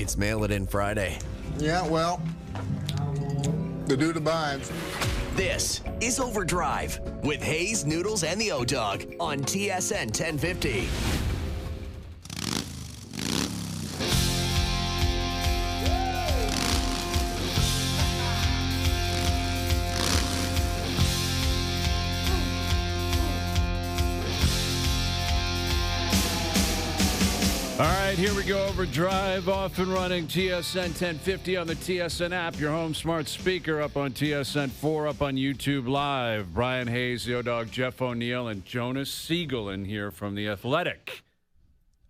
It's Mail It In Friday. Yeah, well, the dude abides. This is OverDrive with Hayes, Noodles, and the O-Dog on TSN 1050. All right, here we go. OverDrive, off and running. TSN 1050 on the TSN app, your home smart speaker, up on TSN 4, up on YouTube Live. Brian Hayes, the O-Dog, Jeff O'Neill, and Jonas Siegel in here from The Athletic.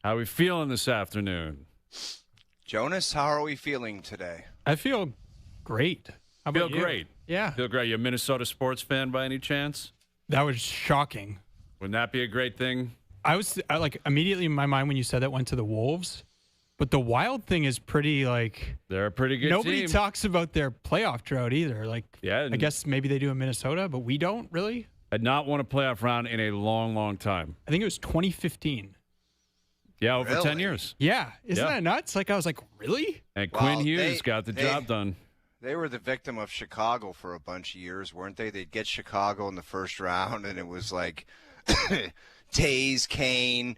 How are we feeling this afternoon? Jonas, how are we feeling today? I feel great. How about you? Great. Yeah. Feel great. You a Minnesota sports fan by any chance? That was shocking. Wouldn't that be a great thing? I immediately in my mind when you said that went to the Wolves, but the Wild thing is pretty They're a pretty good nobody team. talks about their playoff drought either. Yeah, I guess maybe they do in Minnesota, but we don't really. Had not won a playoff round in a long, long time. I think it was 2015. Yeah, over Really? 10 years. Yeah, isn't Yeah. that nuts? I was like, really? And Well, Quinn Hughes got the job done. They were the victim of Chicago for a bunch of years, weren't they? They'd get Chicago in the first round, and it was like Taze, Kane,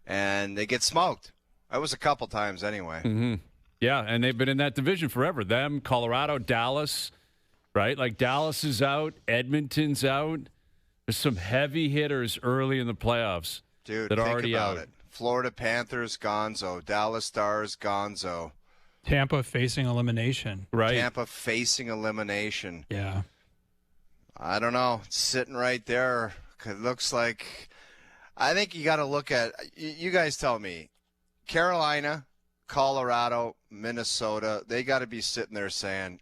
and they get smoked. That was a couple times anyway. Mm-hmm. Yeah, and they've been in that division forever. Them, Colorado, Dallas, right? Like Dallas is out, Edmonton's out. There's some heavy hitters early in the playoffs Dude, that are think already about out. it. Florida Panthers, Gonzo. Dallas Stars, Gonzo. Tampa facing elimination. Right. Tampa facing elimination. Yeah. I don't know. It's sitting right there. It looks like – I think you got to look at – you guys tell me. Carolina, Colorado, Minnesota, they got to be sitting there saying,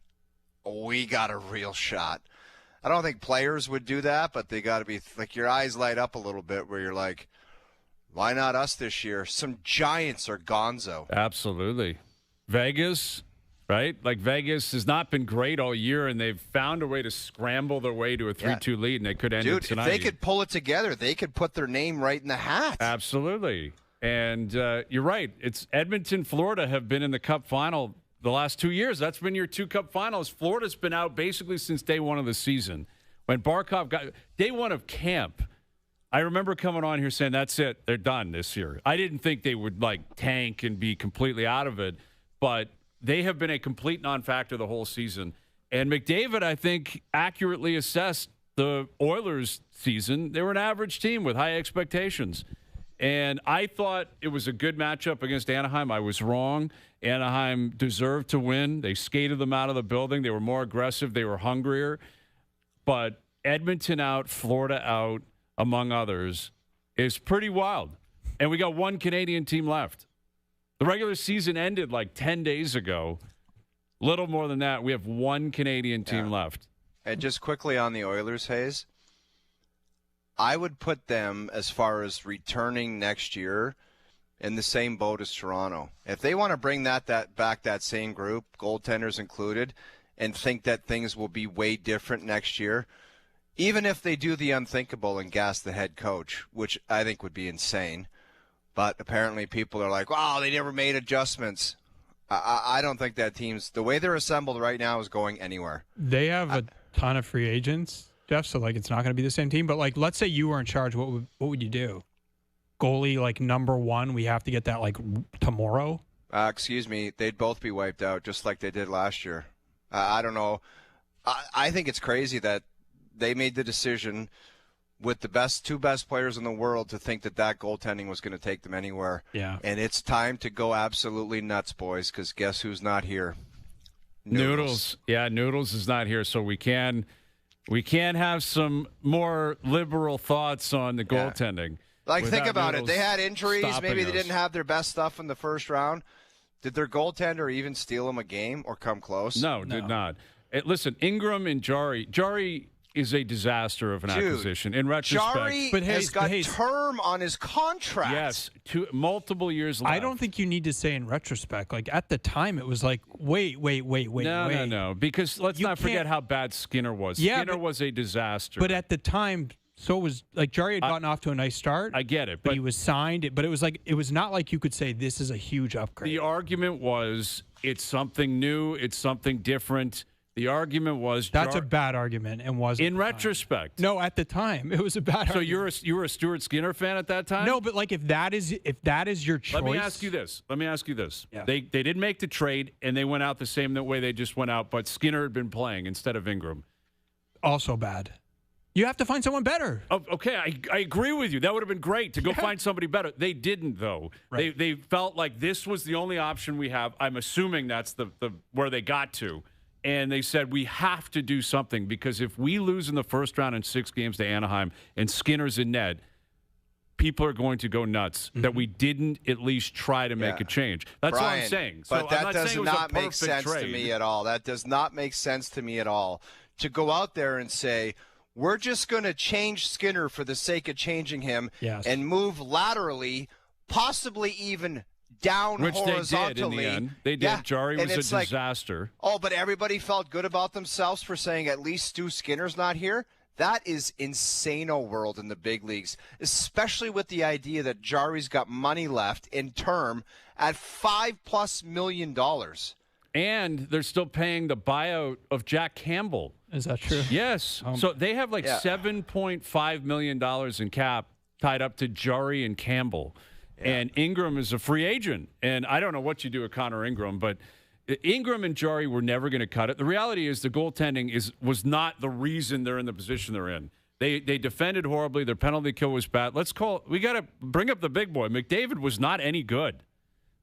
we got a real shot. I don't think players would do that, but they got to be – like your eyes light up a little bit where you're like, why not us this year? Some Giants are gonzo. Absolutely. Vegas, right? Like Vegas has not been great all year, and they've found a way to scramble their way to a 3-2 lead, and they could end it Dude, tonight. if they could pull it together, they could put their name right in the hat. Absolutely. And you're right. It's Edmonton, Florida have been in the Cup final the last 2 years. That's been your two Cup finals. Florida's been out basically since day one of the season. When Barkov got day one of camp, I remember coming on here saying, that's it. They're done this year. I didn't think they would tank and be completely out of it, but they have been a complete non-factor the whole season. And McDavid, I think, accurately assessed the Oilers season. They were an average team with high expectations. And I thought it was a good matchup against Anaheim. I was wrong. Anaheim deserved to win. They skated them out of the building. They were more aggressive. They were hungrier. But Edmonton out, Florida out, among others, is pretty wild. And we got one Canadian team left. The regular season ended 10 days ago. Little more than that, we have one Canadian team left. And just quickly on the Oilers, Hayes, I would put them, as far as returning next year, in the same boat as Toronto. If they want to bring that back, that same group, goaltenders included, and think that things will be way different next year, even if they do the unthinkable and gas the head coach, which I think would be insane, but apparently people are like, wow, they never made adjustments. I don't think that team's, the way they're assembled right now, is going anywhere. They have a ton of free agents, Jeff, so it's not going to be the same team. But let's say you were in charge, what would you do? Goalie number one, we have to get that tomorrow? Excuse me, they'd both be wiped out just like they did last year. I don't know. I think it's crazy that they made the decision with the two best players in the world to think that goaltending was going to take them anywhere. Yeah. And it's time to go absolutely nuts, boys, because guess who's not here? Noodles. Yeah, Noodles is not here, so we can have some more liberal thoughts on the goaltending. Think about it. Noodles They had injuries. Maybe they us. didn't have their best stuff in the first round. Did their goaltender even steal them a game or come close? No, did not. Listen, Ingram and Jari is a disaster of an acquisition. In retrospect, Jari has got term on his contract. Yes, multiple years left. I don't think you need to say in retrospect. At the time, it was wait. No. Because let's not forget how bad Skinner was. Yeah, Skinner was a disaster. But at the time, So it was like Jarry had gotten off to a nice start. I get it, but he was signed. But it was not like you could say this is a huge upgrade. The argument was it's something new, it's something different. The argument was that's a bad argument and wasn't in retrospect. No, at the time it was a bad. So argument. you were a Stuart Skinner fan at that time? No, but like if that is your choice. Let me ask you this. Yeah. They didn't make the trade and they went out the same way they just went out, but Skinner had been playing instead of Ingram. Also bad. You have to find someone better. Oh, okay, I agree with you. That would have been great to go find somebody better. They didn't, though. Right. They felt like this was the only option we have. I'm assuming that's the where they got to. And they said, we have to do something because if we lose in the first round in 6 games to Anaheim and Skinner's in net, people are going to go nuts that we didn't at least try to make a change. That's Brian, what I'm saying. But so that I'm does not make sense trade. to me at all. That does not make sense to me at all. To go out there and say, we're just going to change Skinner for the sake of changing him and move laterally, possibly even down which horizontally. They did in the end. They did. Yeah. Jarry And was a it's like, disaster. oh, but everybody felt good about themselves for saying at least Stu Skinner's not here. That is insano world in the big leagues, especially with the idea that Jarry's got money left in term at $5+ million. And they're still paying the buyout of Jack Campbell. Is that true? Yes. So they have like $7.5 million in cap tied up to Jarry and Campbell. And Ingram is a free agent. And I don't know what you do with Connor Ingram, but Ingram and Jarry were never going to cut it. The reality is the goaltending was not the reason they're in the position they're in. They defended horribly. Their penalty kill was bad. We got to bring up the big boy. McDavid was not any good.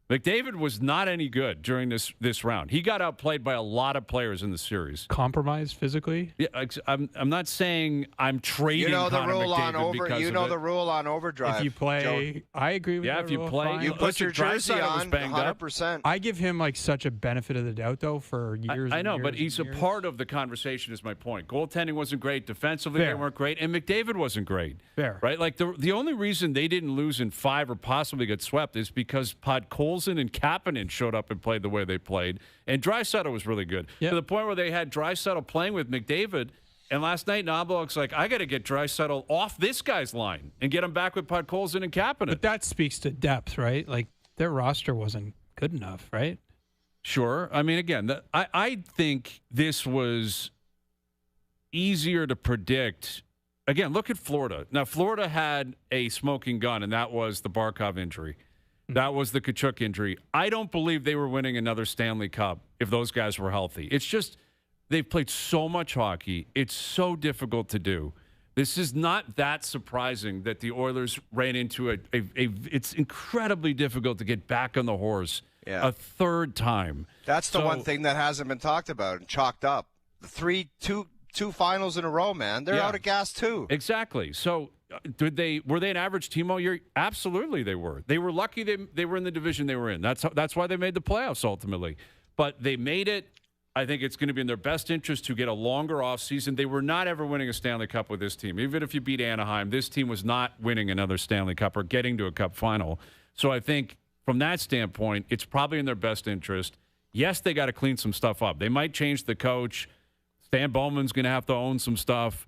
McDavid was not any good during this round. He got outplayed by a lot of players in the series. Compromised physically? Yeah, I'm not saying I'm trading. You know the Connor rule McDavid on because of it. the rule on OverDrive. If you play, I agree with if you play, fine. you put your jersey Draisaitl was on banged up. 100%. I give him like such a benefit of the doubt though for years. I know, and but years he's a and years. part of the conversation. Is my point. Goaltending wasn't great. Defensively, Fair. they weren't great, and McDavid wasn't great. Fair. Right? Like the only reason they didn't lose in 5 or possibly get swept is because Podkolzin and Kapanen showed up and played the way they played, and Draisaitl was really good to the point where they had Draisaitl playing with McDavid. And last night, Knobloch's like, I got to get Draisaitl off this guy's line and get him back with Podkolzin and Kapanen. But that speaks to depth, right? Like their roster wasn't good enough, right? Sure. I mean, again, I think this was easier to predict. Again, look at Florida. Now, Florida had a smoking gun, and that was the Barkov injury. That was the Tkachuk injury. I don't believe they were winning another Stanley Cup if those guys were healthy. It's just they've played so much hockey. It's so difficult to do. This is not that surprising that the Oilers ran into it's incredibly difficult to get back on the horse a third time. That's the one thing that hasn't been talked about and chalked up. Two finals in a row, man. They're out of gas too. Exactly. So were they an average team all year? Absolutely they were. They were lucky they were in the division they were in. That's why they made the playoffs ultimately. But they made it. I think it's going to be in their best interest to get a longer offseason. They were not ever winning a Stanley Cup with this team. Even if you beat Anaheim, this team was not winning another Stanley Cup or getting to a Cup final. So I think from that standpoint, it's probably in their best interest. Yes, they got to clean some stuff up. They might change the coach. Stan Bowman's going to have to own some stuff.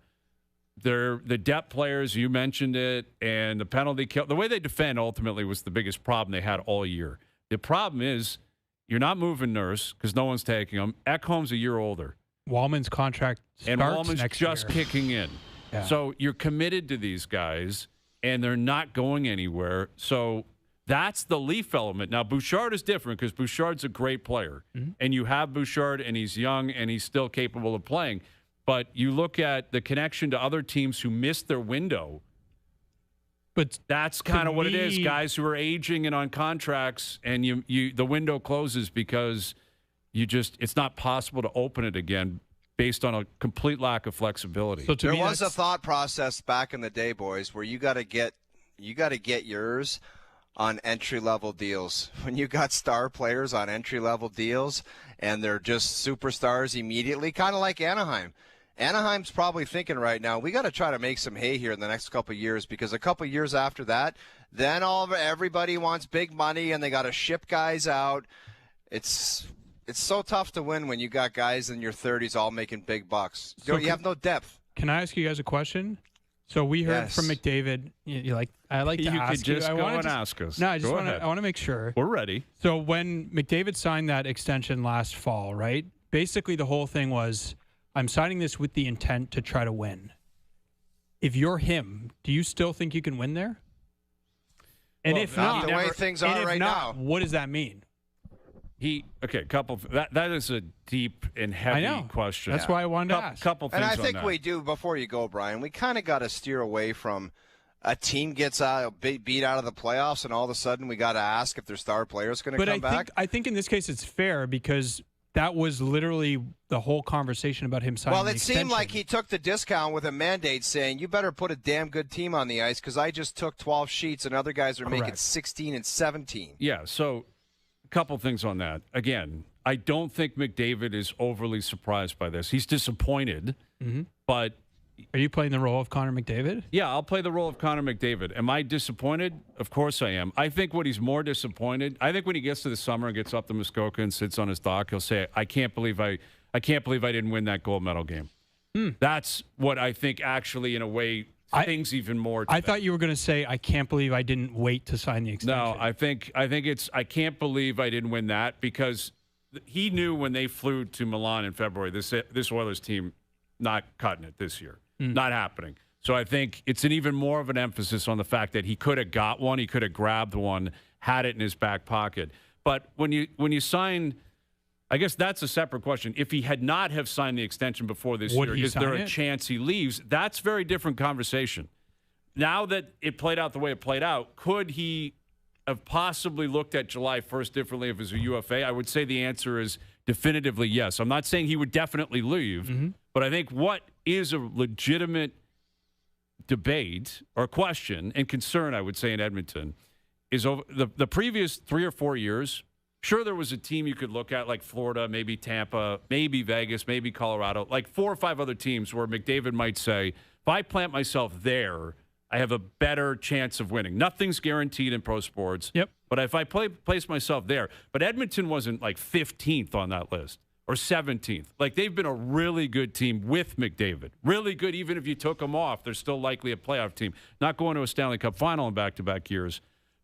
The depth players, you mentioned it, and the penalty kill. The way they defend ultimately was the biggest problem they had all year. The problem is you're not moving Nurse because no one's taking him. Ekholm's a year older. Wallman's contract starts and Wallman's next just year. kicking in. Yeah. So you're committed to these guys, and they're not going anywhere. So that's the Leaf element. Now, Bouchard is different because Bouchard's a great player. Mm-hmm. And you have Bouchard, and he's young, and he's still capable of playing. But you look at the connection to other teams who missed their window. But that's kind of what it is. Guys who are aging and on contracts, and the window closes because it's not possible to open it again based on a complete lack of flexibility. So there was a thought process back in the day, boys, where you got to get yours on entry-level deals. When you got star players on entry-level deals and they're just superstars immediately, kind of like Anaheim. Anaheim's probably thinking right now, we got to try to make some hay here in the next couple of years, because a couple of years after that, then everybody wants big money and they got to ship guys out. It's so tough to win when you got guys in your 30s all making big bucks. You have no depth. Can I ask you guys a question? So we heard Yes. from McDavid. You like? I like to You ask could just you. go and ask us. No, I just Go want to. ahead. I want to make sure. We're ready. So when McDavid signed that extension last fall, right? Basically, the whole thing was, I'm signing this with the intent to try to win. If you're him, do you still think you can win there? And Well, if not not, the way things are right now. what does that mean? That is a deep and heavy I know. question. That's why I wanted to ask. Couple things And I on think that. we do, before you go, Brian, we kind of got to steer away from a team gets beat out of the playoffs, and all of a sudden we got to ask if their star player is going to come back. I think in this case it's fair because that was literally the whole conversation about him signing Well, the it extension. seemed like he took the discount with a mandate saying, you better put a damn good team on the ice because I just took 12 sheets and other guys are making Correct. 16 and 17. Yeah, so a couple things on that. Again, I don't think McDavid is overly surprised by this. He's disappointed, but Are you playing the role of Connor McDavid? yeah, I'll play the role of Connor McDavid. Am I disappointed? Of course I am. I think what he's more disappointed, I think when he gets to the summer and gets up to Muskoka and sits on his dock, he'll say, I can't believe I didn't win that gold medal game. That's what I think actually, in a way, things even more to I that. thought you were going to say, I can't believe I didn't wait to sign the extension. No, I think it's I can't believe I didn't win that because he knew when they flew to Milan in February, this Oilers team not cutting it this year. Not happening. So I think it's an even more of an emphasis on the fact that he could have got one, he could have grabbed one, had it in his back pocket. But when you sign, I guess that's a separate question. If he had not have signed the extension before this Would year, he is there sign a it? chance he leaves? That's a very different conversation. Now that it played out the way it played out, could he have possibly looked at July 1st differently if it was a UFA? I would say the answer is definitively yes. I'm not saying he would definitely leave, but I think what is a legitimate debate or question and concern, I would say, in Edmonton is over the previous 3 or 4 years. Sure, there was a team you could look at like Florida, maybe Tampa, maybe Vegas, maybe Colorado, like 4 or 5 other teams where McDavid might say, if I plant myself there, I have a better chance of winning. Nothing's guaranteed in pro sports. Yep. But if I place myself there, but Edmonton wasn't like 15th on that list or 17th. Like they've been a really good team with McDavid. Really good, even if you took them off, they're still likely a playoff team. Not going to a Stanley Cup final in back-to-back years.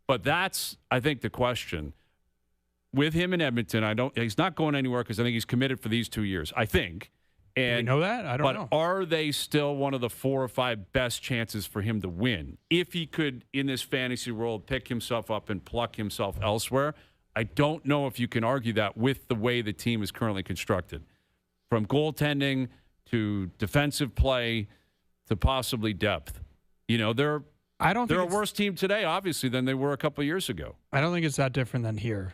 But that's, I think, the question. With him in Edmonton, he's not going anywhere because I think he's committed for these 2 years, I think. Do we know that? I don't know. But are they still one of the 4 or 5 best chances for him to win? If he could, in this fantasy world, pick himself up and pluck himself elsewhere, I don't know if you can argue that with the way the team is currently constructed. From goaltending to defensive play to possibly depth. You know, they're a worse team today, obviously, than they were a couple of years ago. I don't think it's that different than here.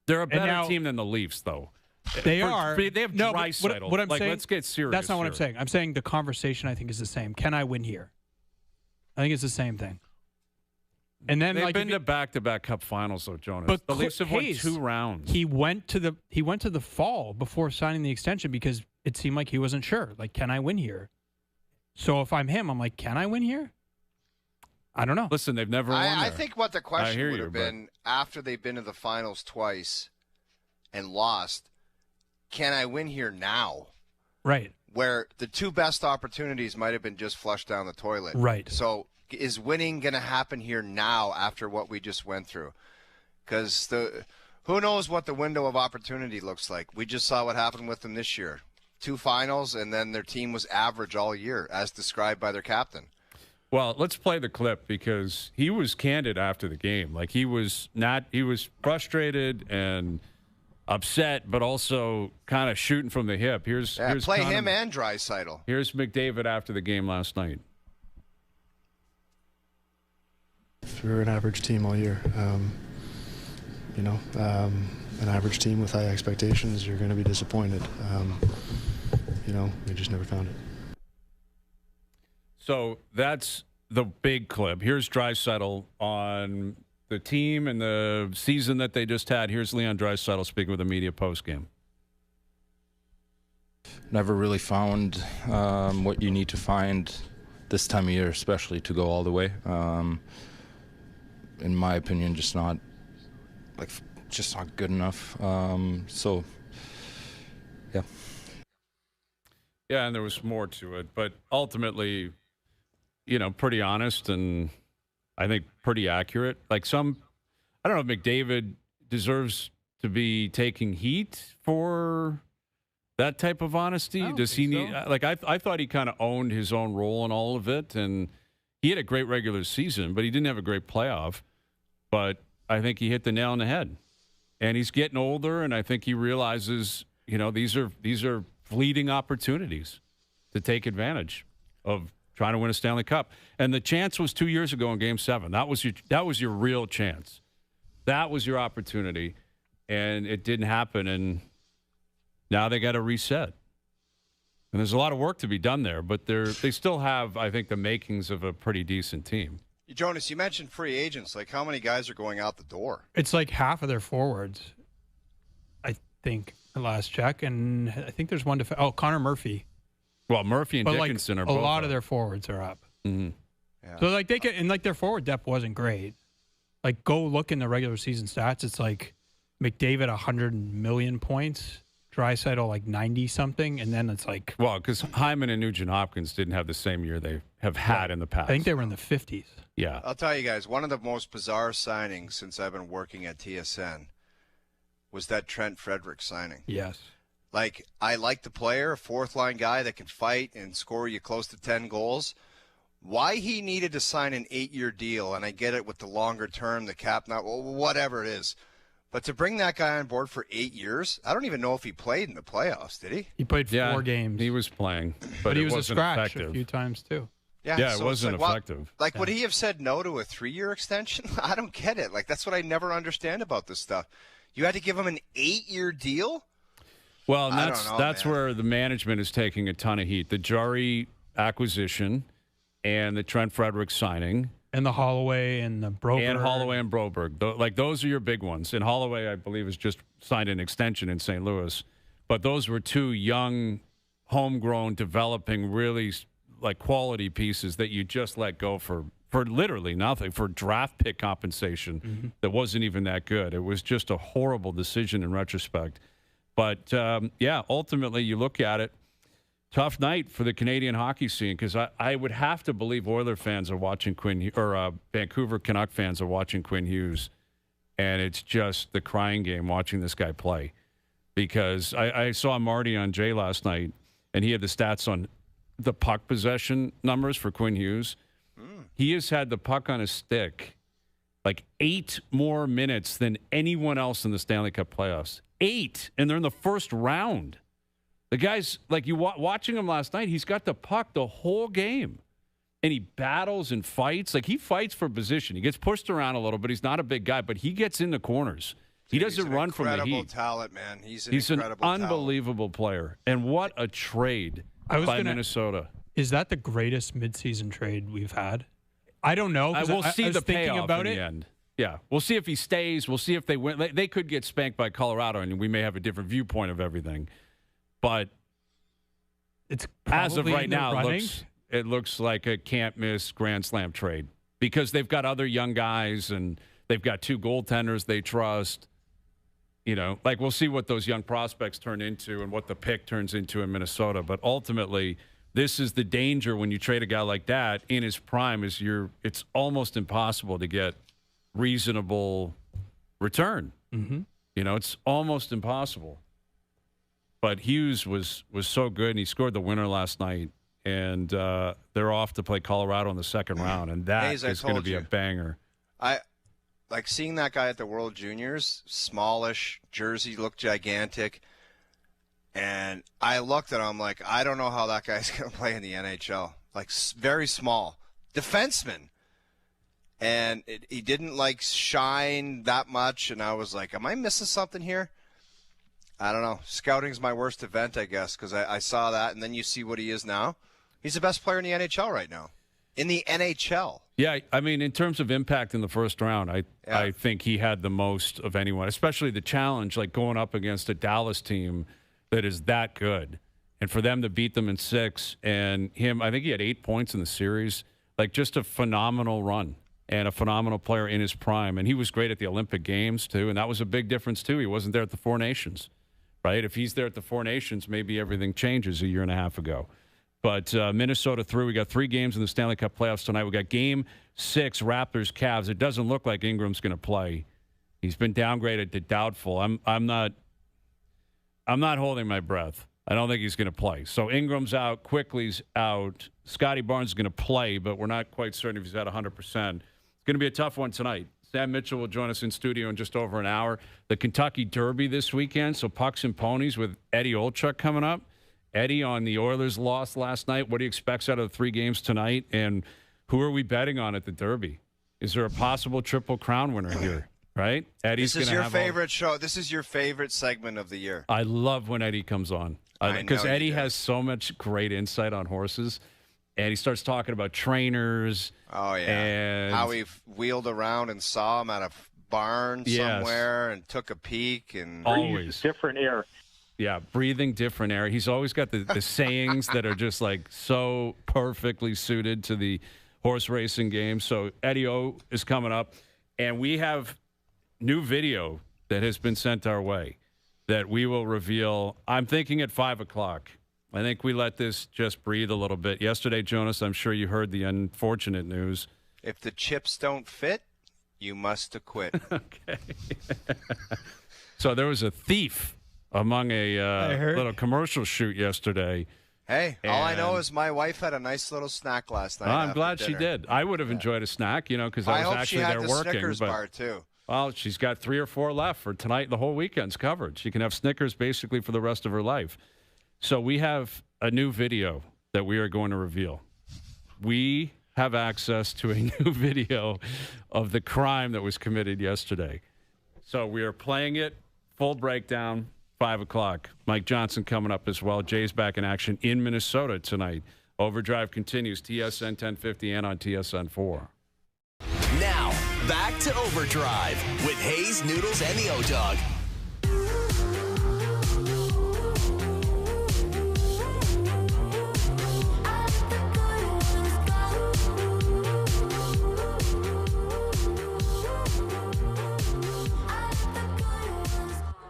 They're a better now- team than the Leafs, though. They are. They have No, but Draisaitl. what I'm saying, let's get serious. That's not what I'm here. saying. I'm saying the conversation, I think, is the same. Can I win here? I think it's the same thing. And then, They've like, been to back-to-back Cup Finals, though, Jonas. But the Leafs have won Hayes, 2 rounds. he went to the fall before signing the extension because it seemed like he wasn't sure. Like, can I win here? So if I'm him, I'm like, can I win here? I don't know. Listen, they've never won I there. think what the question hear would you, have but- been after they've been to the finals twice and lost, can I win here now? Right. Where the 2 best opportunities might have been just flushed down the toilet. Right. So is winning going to happen here now after what we just went through? Because who knows what the window of opportunity looks like. We just saw what happened with them this year. 2 finals, and then their team was average all year, as described by their captain. Well, let's play the clip because he was candid after the game. Like he was frustrated and upset, but also kind of shooting from the hip. Here's Play Connor- him and Draisaitl. Here's McDavid after the game last night. We're an average team all year. An average team with high expectations, you're going to be disappointed. We just never found it. So that's the big clip. Here's Draisaitl on the team and the season that they just had. Here's Leon Draisaitl speaking with the media postgame. Never really found what you need to find this time of year, especially to go all the way. In my opinion, just not good enough. Yeah. Yeah, and there was more to it, but ultimately pretty honest and I think pretty accurate. Like I don't know if McDavid deserves to be taking heat for that type of honesty. Does he need? Like I thought he kind of owned his own role in all of it, and he had a great regular season, but he didn't have a great playoff. But I think he hit the nail on the head, and he's getting older, and I think he realizes, these are fleeting opportunities to take advantage of trying to win a Stanley Cup. And the chance was 2 years ago in Game 7. That was your real chance. That was your opportunity, and it didn't happen. And now they got to reset. And there's a lot of work to be done there, but they still have, I think, the makings of a pretty decent team. Jonas, you mentioned free agents. Like, how many guys are going out the door? It's like half of their forwards, I think, the last check. And I think there's one Connor Murphy. Well, Murphy and Dickinson are both a lot up. of their forwards are up. Mm-hmm. Yeah. So, like, their forward depth wasn't great. Like, go look in the regular season stats. It's like McDavid 100 million points, Draisaitl like 90-something, and then it's like... Well, because Hyman and Nugent-Hopkins didn't have the same year they have had in the past. I think they were in the 50s. Yeah. I'll tell you guys, one of the most bizarre signings since I've been working at TSN was that Trent Frederick signing. Yes. Like, I like the player, a fourth-line guy that can fight and score you close to 10 goals. Why he needed to sign an 8-year deal, and I get it with the longer term, the cap, whatever it is. But to bring that guy on board for 8 years, I don't even know if he played in the playoffs, did he? He played 4 games. He was playing, but he it was wasn't a scratch effective. a few times, too. Yeah, so it wasn't effective. Would he have said no to a 3-year extension? I don't get it. Like, that's what I never understand about this stuff. You had to give him an 8-year deal? Well, and I don't know, that's man. where the management is taking a ton of heat. The Jari acquisition and the Trent Frederick signing. And the Holloway and the Broberg. And Holloway and Broberg. Those are your big ones. And Holloway, I believe, has just signed an extension in St. Louis. But those were 2 young, homegrown, developing, really quality pieces that you just let go for literally nothing, for draft pick compensation that wasn't even that good. It was just a horrible decision in retrospect. But, ultimately you look at it, tough night for the Canadian hockey scene because I would have to believe Oiler fans are watching Vancouver Canuck fans are watching Quinn Hughes, and it's just the crying game watching this guy play. Because I saw Marty on Jay last night, and he had the stats on the puck possession numbers for Quinn Hughes. He has had the puck on his stick 8 more minutes than anyone else in the Stanley Cup playoffs. 8, and they're in the first round. The guy's, watching him last night, he's got the puck the whole game. And he battles and fights. He fights for position. He gets pushed around a little, but he's not a big guy. But he gets in the corners. He doesn't run from the heat. Incredible talent, man. He's an incredible unbelievable player. And what a trade by Minnesota. Is that the greatest midseason trade we've had? I don't know. We'll see the payoff about in the end. Yeah, we'll see if he stays. We'll see if they win. They could get spanked by Colorado, and we may have a different viewpoint of everything. But it's as of right now, running. it looks like a can't-miss Grand Slam trade because they've got other young guys, and they've got 2 goaltenders they trust. We'll see what those young prospects turn into and what the pick turns into in Minnesota. But ultimately, this is the danger when you trade a guy like that in his prime it's almost impossible to get reasonable return. It's almost impossible. But Hughes was so good, and he scored the winner last night. And they're off to play Colorado in the second round, and that is going to be a banger. Like seeing that guy at the World Juniors, smallish, jersey looked gigantic. And I looked at him like, I don't know how that guy's going to play in the NHL. Very small. Defenseman. And he didn't, shine that much. And I was like, am I missing something here? I don't know. Scouting's my worst event, I guess, because I saw that. And then you see what he is now. He's the best player in the NHL right now. In the NHL. Yeah, I mean, in terms of impact in the first round, I think he had the most of anyone, especially the challenge, going up against a Dallas team that is that good. And for them to beat them in 6, and him, I think he had 8 points in the series, just a phenomenal run and a phenomenal player in his prime. And he was great at the Olympic Games, too, and that was a big difference, too. He wasn't there at the 4 Nations, right? If he's there at the 4 Nations, maybe everything changes a year and a half ago. But Minnesota through. We got 3 games in the Stanley Cup playoffs tonight. We got Game 6, Raptors, Cavs. It doesn't look like Ingram's going to play. He's been downgraded to doubtful. I'm not holding my breath. I don't think he's going to play. So Ingram's out. Quickly's out. Scotty Barnes is going to play, but we're not quite certain if he's at 100%. It's going to be a tough one tonight. Sam Mitchell will join us in studio in just over an hour. The Kentucky Derby this weekend, so pucks and ponies with Eddie Olczyk coming up. Eddie on the Oilers loss last night. What do you expect out of the 3 games tonight? And who are we betting on at the Derby? Is there a possible Triple Crown winner here? Right? Eddie's This is your favorite show. This is your favorite segment of the year. I love when Eddie comes on. Because Eddie has so much great insight on horses. And he starts talking about trainers. Oh, yeah. And how he wheeled around and saw him at a barn somewhere and took a peek. And always different air. Yeah, breathing different air. He's always got the sayings that are just like so perfectly suited to the horse racing game. So Eddie O is coming up, and we have new video that has been sent our way that we will reveal. I'm thinking at 5 o'clock. I think we let this just breathe a little bit. Yesterday, Jonas, I'm sure you heard the unfortunate news. If the chips don't fit, you must acquit. Okay. So there was a thief among a little commercial shoot yesterday. Hey, all I know is my wife had a nice little snack last night. I'm glad she did. I would have enjoyed a snack, because I was actually there working. I hope she had the Snickers bar, too. Well, she's got 3 or 4 left for tonight. The whole weekend's covered. She can have Snickers basically for the rest of her life. So we have a new video that we are going to reveal. We have access to a new video of the crime that was committed yesterday. So we are playing it, full breakdown, 5 o'clock. Mike Johnson coming up as well. Jay's back in action in Minnesota tonight. Overdrive continues, TSN 1050 and on TSN 4. Now, back to Overdrive with Hayes, Noodles, and the O-Dog.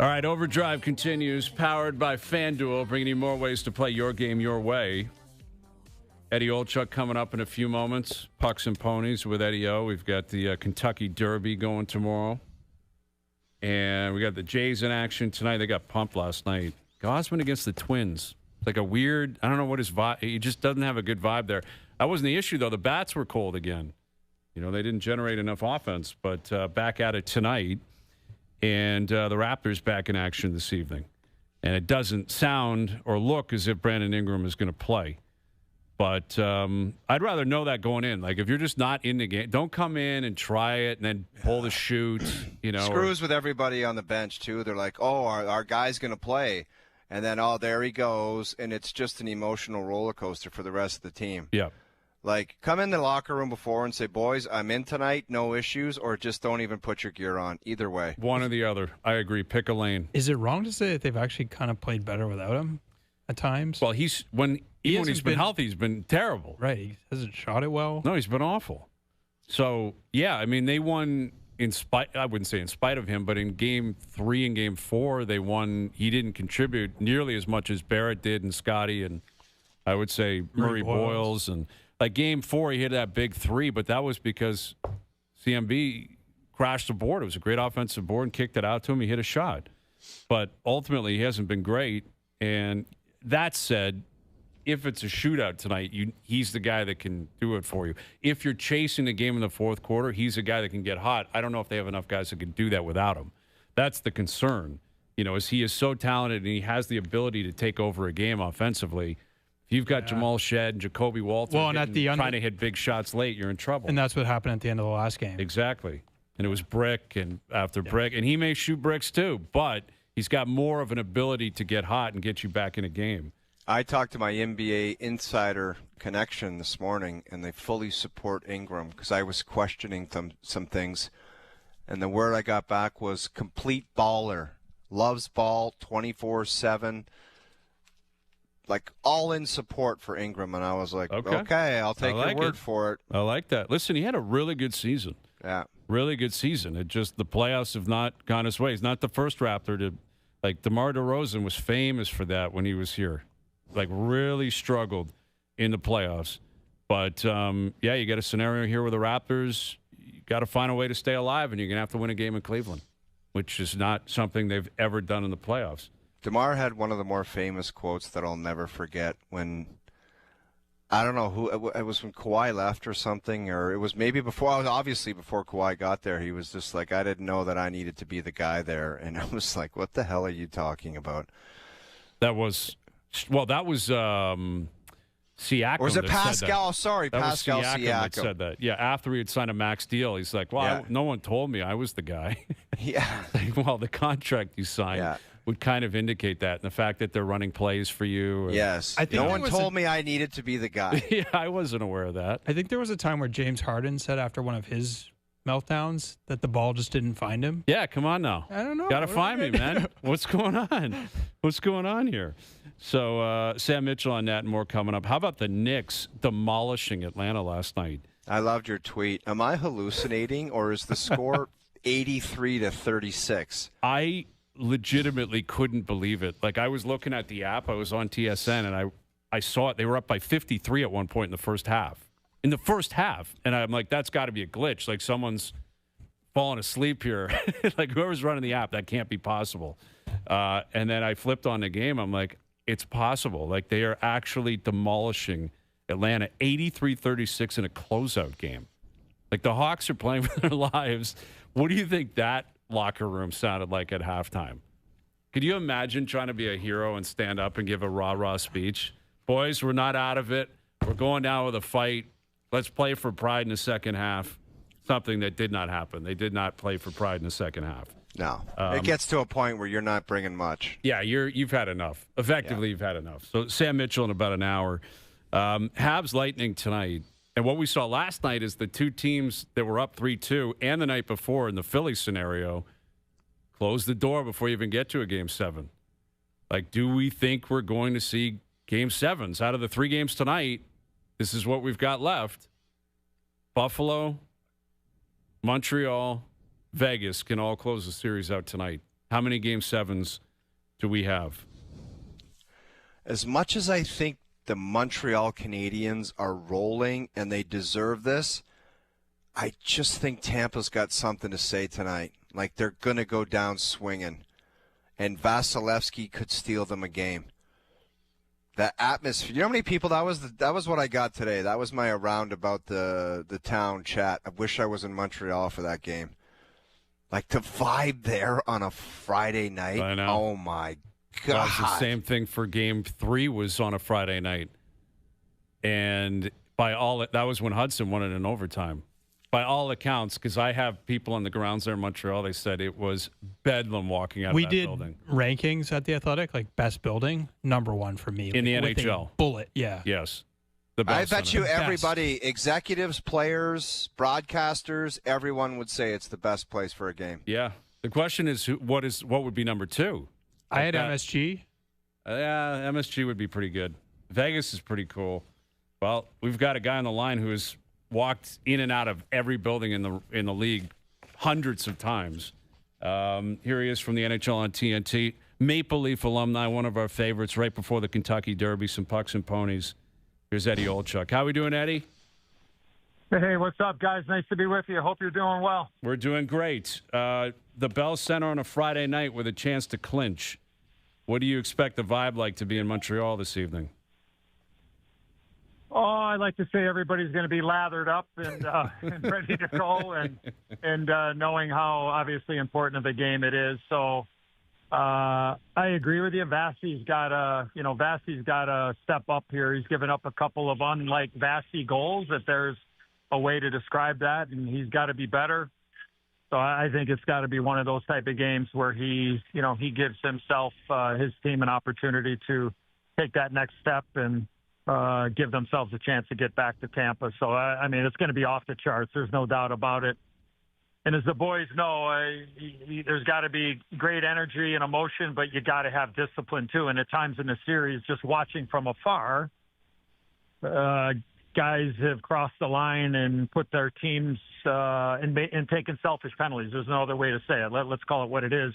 All right, Overdrive continues, powered by FanDuel, bringing you more ways to play your game your way. Eddie Olczyk coming up in a few moments. Pucks and Ponies with Eddie O. We've got the Kentucky Derby going tomorrow. And we got the Jays in action tonight. They got pumped last night. Gosman against the Twins. It's like a weird, I don't know what his vibe, he just doesn't have a good vibe there. That wasn't the issue, though. The bats were cold again. They didn't generate enough offense, but back at it tonight. And the Raptors back in action this evening. And it doesn't sound or look as if Brandon Ingram is going to play. But I'd rather know that going in. Like, if you're just not in the game, don't come in and try it and then pull the shoot. Screws with everybody on the bench, too. They're like, oh, our guy's going to play. And then, oh, there he goes. And it's just an emotional roller coaster for the rest of the team. Yeah. Like, come in the locker room before and say, boys, I'm in tonight, no issues, or just don't even put your gear on. Either way. One or the other. I agree. Pick a lane. Is it wrong to say that they've actually kind of played better without him at times? Well, when he's been healthy, he's been terrible. Right. He hasn't shot it well. No, he's been awful. So, yeah, I mean, they won I wouldn't say in spite of him, but in Game 3 and Game 4, they won. He didn't contribute nearly as much as Barrett did and Scotty and I would say Murray Boyles. And like Game 4, he hit that big 3, but that was because CMB crashed the board. It was a great offensive board and kicked it out to him. He hit a shot. But ultimately, he hasn't been great. And that said, if it's a shootout tonight, he's the guy that can do it for you. If you're chasing the game in the fourth quarter, he's a guy that can get hot. I don't know if they have enough guys that can do that without him. That's the concern, as he is so talented and he has the ability to take over a game offensively. If you've got Jamal Shedd and Jacoby Walter trying to hit big shots late, you're in trouble. And that's what happened at the end of the last game. Exactly. And it was brick and after brick. And he may shoot bricks too, but he's got more of an ability to get hot and get you back in a game. I talked to my NBA insider connection this morning, and they fully support Ingram because I was questioning some things. And the word I got back was complete baller. Loves ball 24/7. Like all in support for Ingram. And I was like, okay I'll take your word for it. I like that. Listen, he had a really good season. Yeah. Really good season. It just, the playoffs have not gone his way. He's not the first Raptor to, like, DeMar DeRozan was famous for that when he was here. Like, really struggled in the playoffs. But, yeah, you got a scenario here with the Raptors. You got to find a way to stay alive, and you're going to have to win a game in Cleveland, which is not something they've ever done in the playoffs. DeMar had one of the more famous quotes that I'll never forget when, I don't know who, it was when Kawhi left or something, or it was maybe before, obviously before Kawhi got there. He was just like, I didn't know that I needed to be the guy there. And I was like, what the hell are you talking about? That was Siakam. Or was it that Pascal? Sorry, that Pascal was Siakam that Siakam. said that. Yeah, after he had signed a max deal, he's like, well, Yeah. no one told me I was the guy. Yeah. Like, well, the contract you signed would kind of indicate that. And the fact that they're running plays for you. Yes. I think no there one told me I needed to be the guy. Yeah, I wasn't aware of that. I think there was a time where James Harden said after one of his meltdowns that the ball just didn't find him. Yeah, come on now. I don't know. Got to find me, man. What's going on? What's going on here? So Sam Mitchell on that and more coming up. How about the Knicks demolishing Atlanta last night? I loved your tweet. Am I hallucinating, or is the score 83-36? I legitimately couldn't believe it. Like, I was looking at the app. I was on TSN, and I saw it. They were up by 53 at one point in the first half. And I'm like, that's got to be a glitch. Like, someone's falling asleep here. Like, whoever's running the app, that can't be possible. And then I flipped on the game. I'm like, it's possible. Like, they are actually demolishing Atlanta 83-36 in a closeout game. Like, the Hawks are playing for their lives. What do you think that locker room sounded like at halftime? Could you imagine trying to be a hero and stand up and give a rah-rah speech? Boys, we're not out of it. We're going down with a fight. Let's play for pride in the second half. Something that did not happen. They did not play for pride in the second half. No. It gets to a point where you're not bringing much. Yeah, you've had enough. Effectively, You've had enough. So Sam Mitchell in about an hour. Habs Lightning tonight. And what we saw last night is the two teams that were up 3-2 and the night before in the Philly scenario close the door before you even get to a Game 7. Like, do we think we're going to see Game 7s? Out of the 3 games tonight, this is what we've got left. Buffalo, Montreal, Vegas can all close the series out tonight. How many Game 7s do we have? As much as I think the Montreal Canadiens are rolling and they deserve this, I just think Tampa's got something to say tonight. Like, they're going to go down swinging. And Vasilevsky could steal them a game. That atmosphere. You know how many people that was what I got today. That was my around about the town chat. I wish I was in Montreal for that game. Like, the vibe there on a Friday night. I know. Oh my God. Well, it's the same thing for Game 3 was on a Friday night. And that was when Hudson won it in overtime. By all accounts, because I have people on the grounds there in Montreal, they said it was bedlam walking out of that building. We did rankings at the Athletic, like best building, number 1 for me. In the with NHL. a bullet, yeah. Yes. I bet you everybody, executives, players, broadcasters, everyone would say it's the best place for a game. Yeah. The question is, what would be number 2? I had MSG. Yeah, MSG would be pretty good. Vegas is pretty cool. Well, we've got a guy on the line who has walked in and out of every building in the league hundreds of times. Here he is from the NHL on TNT. Maple Leaf alumni, one of our favorites, right before the Kentucky Derby, some pucks and ponies. Here's Eddie Olczyk. How we doing, Eddie? Hey, what's up, guys? Nice to be with you. Hope you're doing well. We're doing great. The Bell Center on a Friday night with a chance to clinch. What do you expect the vibe like to be in Montreal this evening? Oh, I like to say everybody's going to be lathered up and ready to go, and knowing how obviously important of a game it is. So I agree with you. Vasi's got to step up here. He's given up a couple of unlike Vasi goals. If there's a way to describe that, and he's got to be better. So I think it's got to be one of those type of games where he gives himself, his team, an opportunity to take that next step and give themselves a chance to get back to Tampa. So, I mean, it's going to be off the charts. There's no doubt about it. And as the boys know, there's got to be great energy and emotion, but you got to have discipline too. And at times in the series, just watching from afar, guys have crossed the line and put their teams and taken selfish penalties. There's no other way to say it. Let's call it what it is.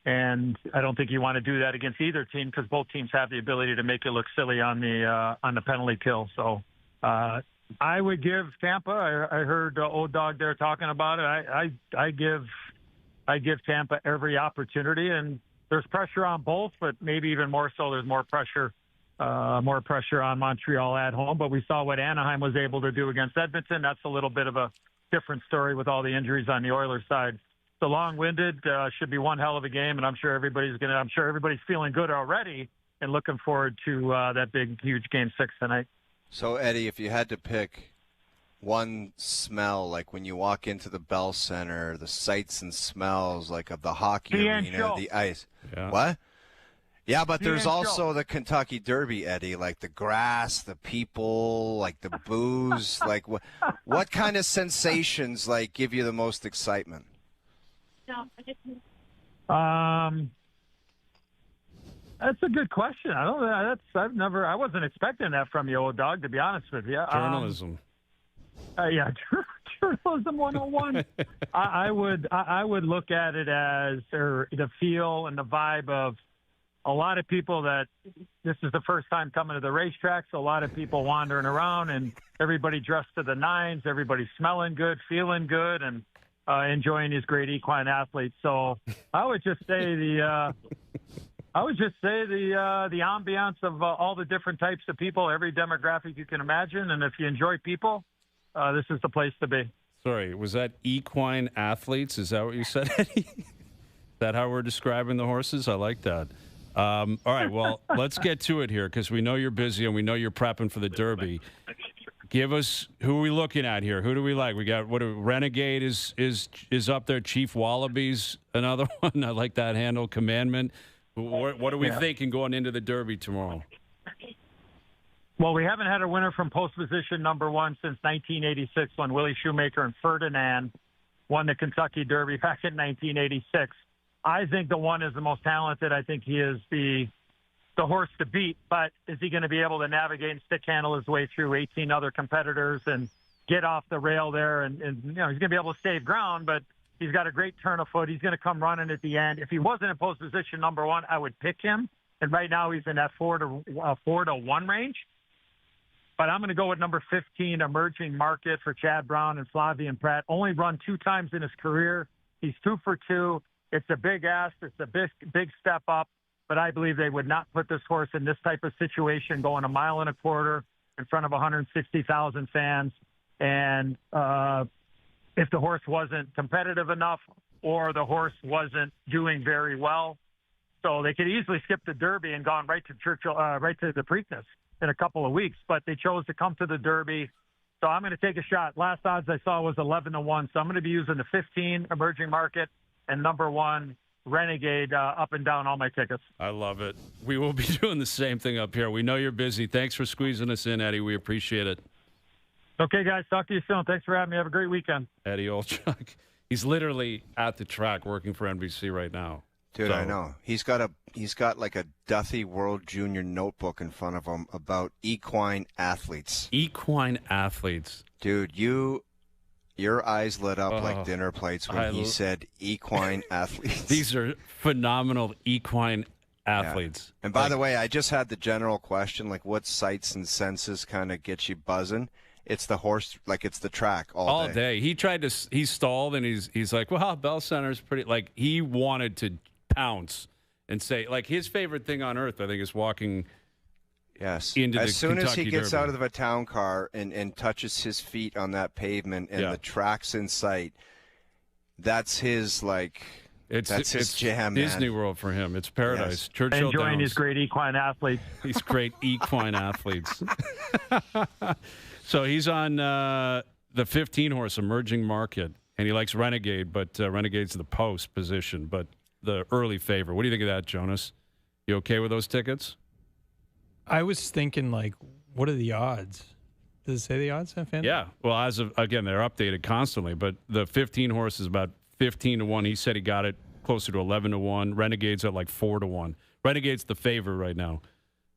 And I don't think you want to do that against either team because both teams have the ability to make you look silly on the penalty kill. So I would give Tampa. I heard Old Dog there talking about it. I give Tampa every opportunity, and there's pressure on both, but maybe even more so. There's more pressure on Montreal at home. But we saw what Anaheim was able to do against Edmonton. That's a little bit of a different story with all the injuries on the Oilers side. So long-winded, should be one hell of a game, and I'm sure everybody's feeling good already and looking forward to that big, huge Game 6 tonight. So, Eddie, if you had to pick one smell, like when you walk into the Bell Center, the sights and smells like of the hockey arena, the ice. Yeah. What? Yeah, but there's also the Kentucky Derby, Eddie, like the grass, the people, like the booze. Like what kind of sensations like give you the most excitement? That's a good question. I wasn't expecting that from you, Old Dog, to be honest with you. Journalism. Yeah, journalism 101. I would look at it as the feel and the vibe of a lot of people that this is the first time coming to the racetrack, so a lot of people wandering around and everybody dressed to the nines, everybody smelling good, feeling good, and enjoying these great equine athletes. So I would just say the ambiance of all the different types of people, every demographic you can imagine, and if you enjoy people, this is the place to be. Sorry, was that equine athletes? Is that what you said, Eddie? Is that how we're describing the horses? I like that. All right, well, let's get to it here because we know you're busy and we know you're prepping for the Derby. Give us who are we looking at here? Who do we like? We got Renegade is up there. Chief Wallaby's another one. I like that handle. Commandment. What are we thinking going into the Derby tomorrow? Well, we haven't had a winner from post position number one since 1986 when Willie Shoemaker and Ferdinand won the Kentucky Derby back in 1986. I think the one is the most talented. I think he is the horse to beat, but is he going to be able to navigate and stick handle his way through 18 other competitors and get off the rail there? And he's going to be able to save ground, but he's got a great turn of foot. He's going to come running at the end. If he wasn't in post position number one, I would pick him. And right now he's in that 4-1 range. But I'm going to go with number 15, Emerging Market for Chad Brown and Flavien Prat. Only run 2 times in his career. He's 2 for 2. It's a big ask. It's a big step up. But I believe they would not put this horse in this type of situation, going 1.25 miles in front of 160,000 fans. And if the horse wasn't competitive enough or the horse wasn't doing very well, so they could easily skip the Derby and gone right to Churchill, right to the Preakness in a couple of weeks. But they chose to come to the Derby. So I'm going to take a shot. Last odds I saw was 11-1. So I'm going to be using the 15 Emerging Market and number 1 Renegade up and down all my tickets. I love it. We will be doing the same thing up here. We know you're busy. Thanks for squeezing us in, Eddie. We appreciate it. Okay, guys. Talk to you soon. Thanks for having me. Have a great weekend. Eddie Olczyk. He's literally at the track working for NBC right now. Dude, I know. He's got like a Duthie World Junior notebook in front of him about equine athletes. Equine athletes. Dude, your eyes lit up like dinner plates when he said equine athletes. These are phenomenal equine athletes. Yeah. And by the way, I just had the general question, like what sights and senses kind of get you buzzing? It's the horse, like it's the track all day. He stalled and he's like, well, Bell Center's pretty, like he wanted to pounce and say, like his favorite thing on earth, I think, is walking into as soon Kentucky as he gets Derby. out of a town car and touches his feet on that pavement and the track's in sight, that's his that's his jam. Disney man. World for him. It's paradise. Yes. Churchill enjoying Downs. these great equine athletes. These great equine athletes. So he's on the 15 horse Emerging Market, and he likes Renegade, but Renegade's the post position, but the early favorite. What do you think of that, Jonas? You okay with those tickets? I was thinking, like, what are the odds? Does it say the odds on FanDuel? Yeah. Well, again, they're updated constantly, but the 15 horse is about 15-1. He said he got it closer to 11-1. Renegade's at like 4-1. Renegade's the favorite right now.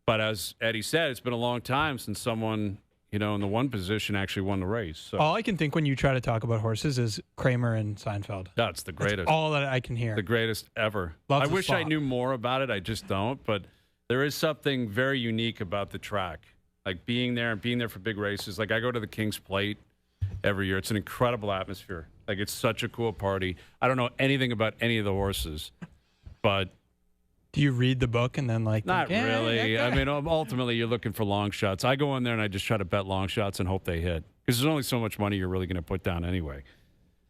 But as Eddie said, it's been a long time since someone, in the one position actually won the race. So All I can think when you try to talk about horses is Kramer and Seinfeld. that's the greatest. That's all that I can hear. The greatest ever. Lots I of wish I slop. knew more about it. I just don't. But there is something very unique about the track. Like being there and being there for big races. Like I go to the King's Plate every year. It's an incredible atmosphere. Like it's such a cool party. I don't know anything about any of the horses, but Do you read the book and then not think, really. okay. I mean, ultimately you're looking for long shots. I go in there and I just try to bet long shots and hope they hit because there's only so much money you're really going to put down anyway.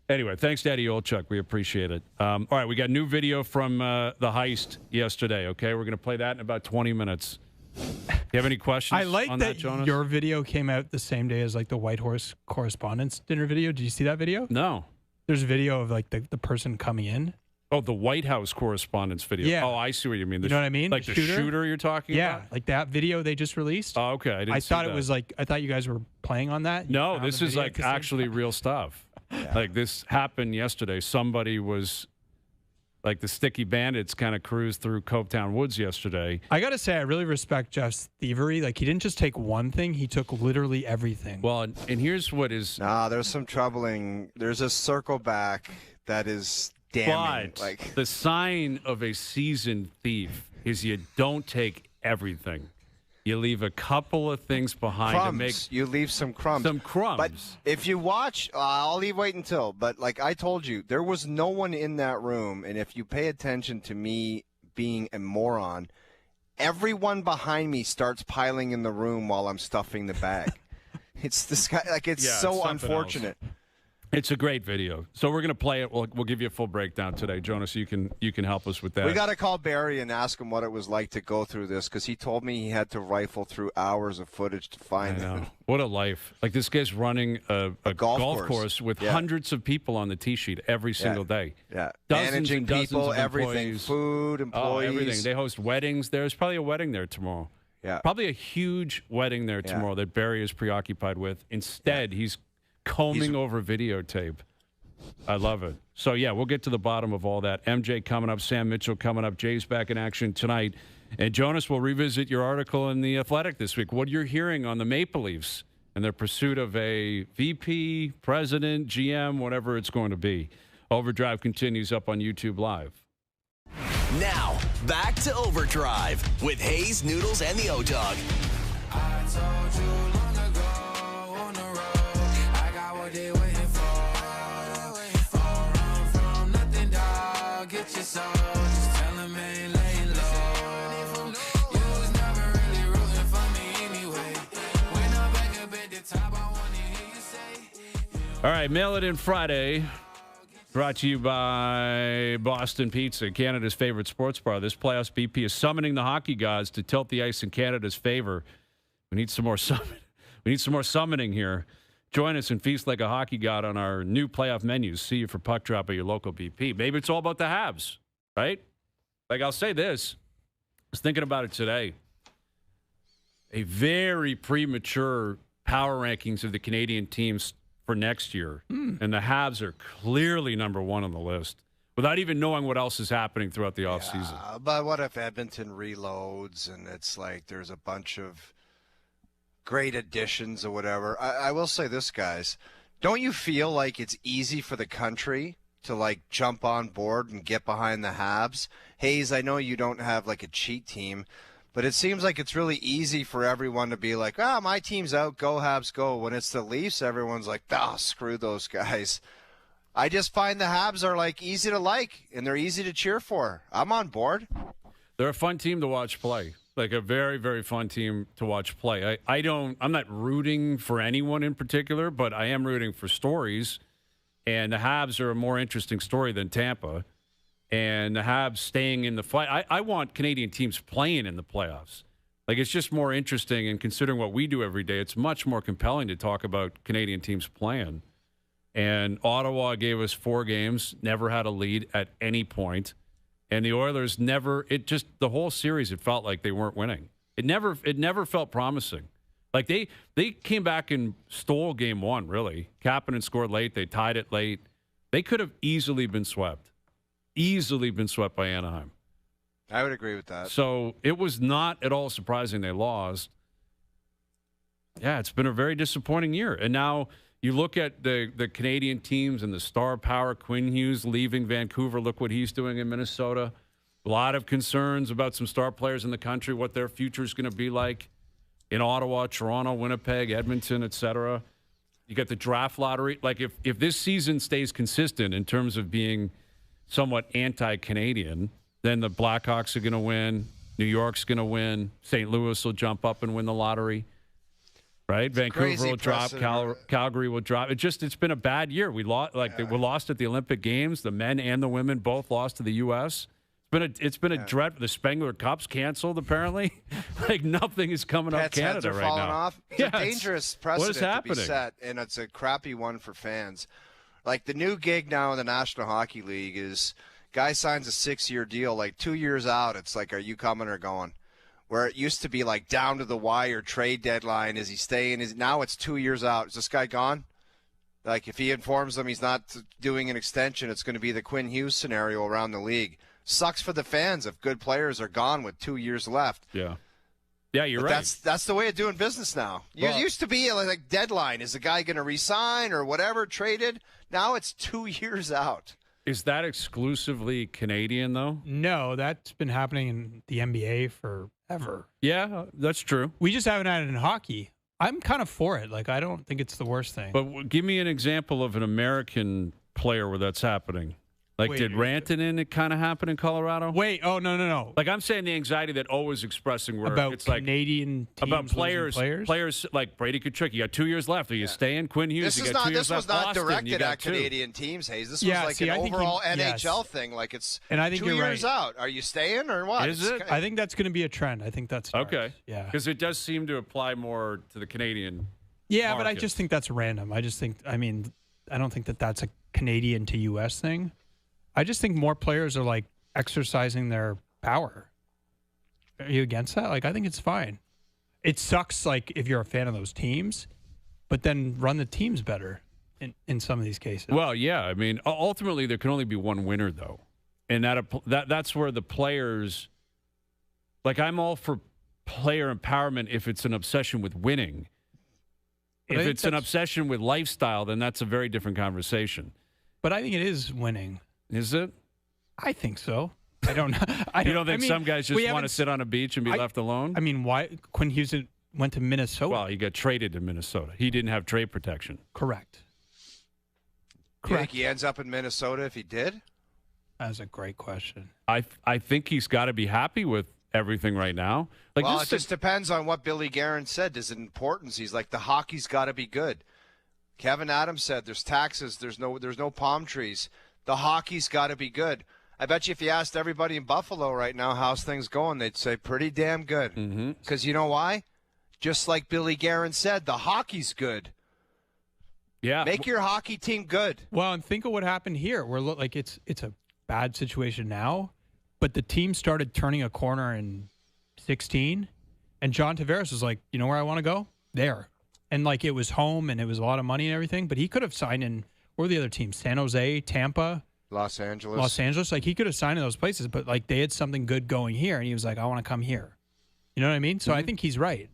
Anyway, thanks to Eddie Olczyk. We appreciate it. All right, we got new video from the heist yesterday, okay? We're going to play that in about 20 minutes. You have any questions I like on that Jonas? your video came out the same day as the White Horse Correspondence dinner video. Did you see that video? No. There's a video of the person coming in. Oh, the White House Correspondence video. Yeah. Oh, I see what you mean. You know what I mean? Like The the shooter? shooter you're talking Yeah, about? like that video they just released. Oh, okay. I didn't I see thought that. it was I thought you guys were playing on that. You No, found this the is video at the same actually time? real stuff. Like this happened yesterday. Somebody was the Sticky Bandits kind of cruised through Copetown Woods yesterday. I gotta say, I really respect Jeff's thievery. He didn't just take one thing; he took literally everything. Well, and here's what is. Nah, there's some troubling. There's a circle back that is damning. But the sign of a seasoned thief is you don't take everything. You leave a couple of things behind to make you leave some crumbs. some crumbs. But if you watch, I'll wait until. But like I told you, there was no one in that room, and if you pay attention to me being a moron, everyone behind me starts piling in the room while I'm stuffing the bag. It's this guy. It's Yeah, so it's something unfortunate. It's a great video. So we're going to play it. We'll give you a full breakdown today. Jonas, you can help us with that. We got to call Barry and ask him what it was like to go through this because he told me he had to rifle through hours of footage to find I know. it. What a life. Like this guy's running a golf course with hundreds of people on the tee sheet every single day. Yeah. Dozens Managing and dozens people, of everything. employees. Food, employees. Oh, everything. They host weddings. There's probably a wedding there tomorrow. Yeah. Probably a huge wedding there tomorrow that Barry is preoccupied with. Instead, he's combing over videotape. I love it. So, yeah, we'll get to the bottom of all that. MJ coming up, Sam Mitchell coming up, Jay's back in action tonight. And, Jonas, we'll revisit your article in The Athletic this week. What you're hearing on the Maple Leafs and their pursuit of a VP, president, GM, whatever it's going to be. OverDrive continues up on YouTube Live. Now, back to OverDrive with Hayes, Noodles, and the O-Dog. I told you long ago on the road, I got what they waiting for. All run from nothing, dog. Get your soul, just tell them ain't laying low. You was never really rooting for me anyway. When I'm back up at the top, I wanna hear you say. All right, Mail It In Friday. Brought to you by Boston Pizza, Canada's favorite sports bar. This playoffs, BP is summoning the hockey gods to tilt the ice in Canada's favor. We need some more summoning here. Join us and feast like a hockey god on our new playoff menus. See you for puck drop at your local BP. Maybe it's all about the Habs, right? Like I'll say this. I was thinking about it today. A very premature power rankings of the Canadian teams for next year. And the Habs are clearly number one on the list without even knowing what else is happening throughout the offseason. But what if Edmonton reloads and it's like there's a bunch of great additions or whatever? I will say this, guys. Don't you feel like it's easy for the country to jump on board and get behind the Habs? Hayes, I know you don't have a cheat team, but it seems like it's really easy for everyone to be like, my team's out, go Habs, go. When it's the Leafs, everyone's like, screw those guys. I just find the Habs are easy to like, and they're easy to cheer for. I'm on board. They're a fun team to watch play. A very, very fun team to watch play. I'm not rooting for anyone in particular, but I am rooting for stories. And the Habs are a more interesting story than Tampa. And the Habs staying in the fight. I want Canadian teams playing in the playoffs. It's just more interesting, and considering what we do every day, it's much more compelling to talk about Canadian teams playing. And Ottawa gave us 4 games, never had a lead at any point. And the Oilers the whole series, it felt like they weren't winning. It never felt promising. They came back and stole game 1, really. Kapanen scored late. They tied it late. They could have easily been swept. Easily been swept by Anaheim. I would agree with that. So it was not at all surprising they lost. Yeah, it's been a very disappointing year. And now you look at the Canadian teams and the star power, Quinn Hughes leaving Vancouver. Look what he's doing in Minnesota. A lot of concerns about some star players in the country, what their future is going to be like in Ottawa, Toronto, Winnipeg, Edmonton, et cetera. You got the draft lottery. Like, if this season stays consistent in terms of being somewhat anti-Canadian, then the Blackhawks are going to win. New York's going to win. St. Louis will jump up and win the lottery. Right? Vancouver will drop. Calgary will drop. It's been a bad year. We lost, we lost at the Olympic Games. The men and the women both lost to the U.S. It's been a dread. The Spengler Cup's canceled, apparently. Like, nothing is coming up Canada heads are right falling now. Off. It's a dangerous precedent to be happening? set, and it's a crappy one for fans. Like, the new gig now in the National Hockey League is guy signs a 6-year deal. Like, 2 years out, it's like, are you coming or going? Where it used to be like down to the wire trade deadline. Is he staying? Now it's 2 years out. Is this guy gone? Like, if he informs them he's not doing an extension, it's going to be the Quinn Hughes scenario around the league. Sucks for the fans if good players are gone with 2 years left. Yeah. Yeah, you're but right. That's the way of doing business now. It used to be like deadline. Is the guy going to resign or whatever, traded? Now it's 2 years out. Is that exclusively Canadian, though? No, that's been happening in the NBA forever. Yeah, that's true. We just haven't had it in hockey. I'm kind of for it. Like, I don't think it's the worst thing. But give me an example of an American player where that's happening. Like, did Rantanen it kind of happen in Colorado? Wait, no. Like, I'm saying the anxiety that O is expressing where about it's like Canadian teams about players like Brady Tkachuk. You got 2 years left. Are you staying? Quinn Hughes, This you got 2 years left. was not Boston, directed at Canadian teams, Hayes. This was like an I think overall NHL thing. Like, it's and I think 2 you're years out. Are you staying or what? Is it? I think that's going to be a trend. I think that's okay. Yeah, because it does seem to apply more to the Canadian. Yeah, but I market. just think that's random. I don't think that that's a Canadian to U.S. thing. I just think more players are like exercising their power. Are you against that? Like, I think it's fine. It sucks, like, if you're a fan of those teams, but then run the teams better in some of these cases. Well, yeah. I mean, ultimately, there can only be one winner, though, and that's where the players. Like, I'm all for player empowerment if it's an obsession with winning. If it's an obsession with lifestyle, then that's a very different conversation. But I think it is winning. Is it? I think so. I don't know. You don't think some guys just want to sit on a beach and be left alone? I mean, why? Quinn Hughes went to Minnesota. Well, he got traded to Minnesota. He didn't have trade protection. Correct. Do you think he ends up in Minnesota if he did? That's a great question. I think he's got to be happy with everything right now. Like, well, it just depends on what Billy Guerin said. There's an importance. He's like, the hockey's got to be good. Kevin Adams said there's taxes. There's no palm trees. The hockey's got to be good. I bet you if you asked everybody in Buffalo right now how's things going, they'd say pretty damn good. Because you know why? Just like Billy Guerin said, the hockey's good. Yeah. Make your hockey team good. Well, and think of what happened here. We're like, it's a bad situation now, but the team started turning a corner in 2016, and John Tavares was like, you know where I want to go? There. And like, it was home and it was a lot of money and everything, but he could have signed in. Where are the other teams? San Jose, Tampa, Los Angeles. Like, he could have signed in those places, but like, they had something good going here, and he was like, I want to come here. You know what I mean? So I think he's right,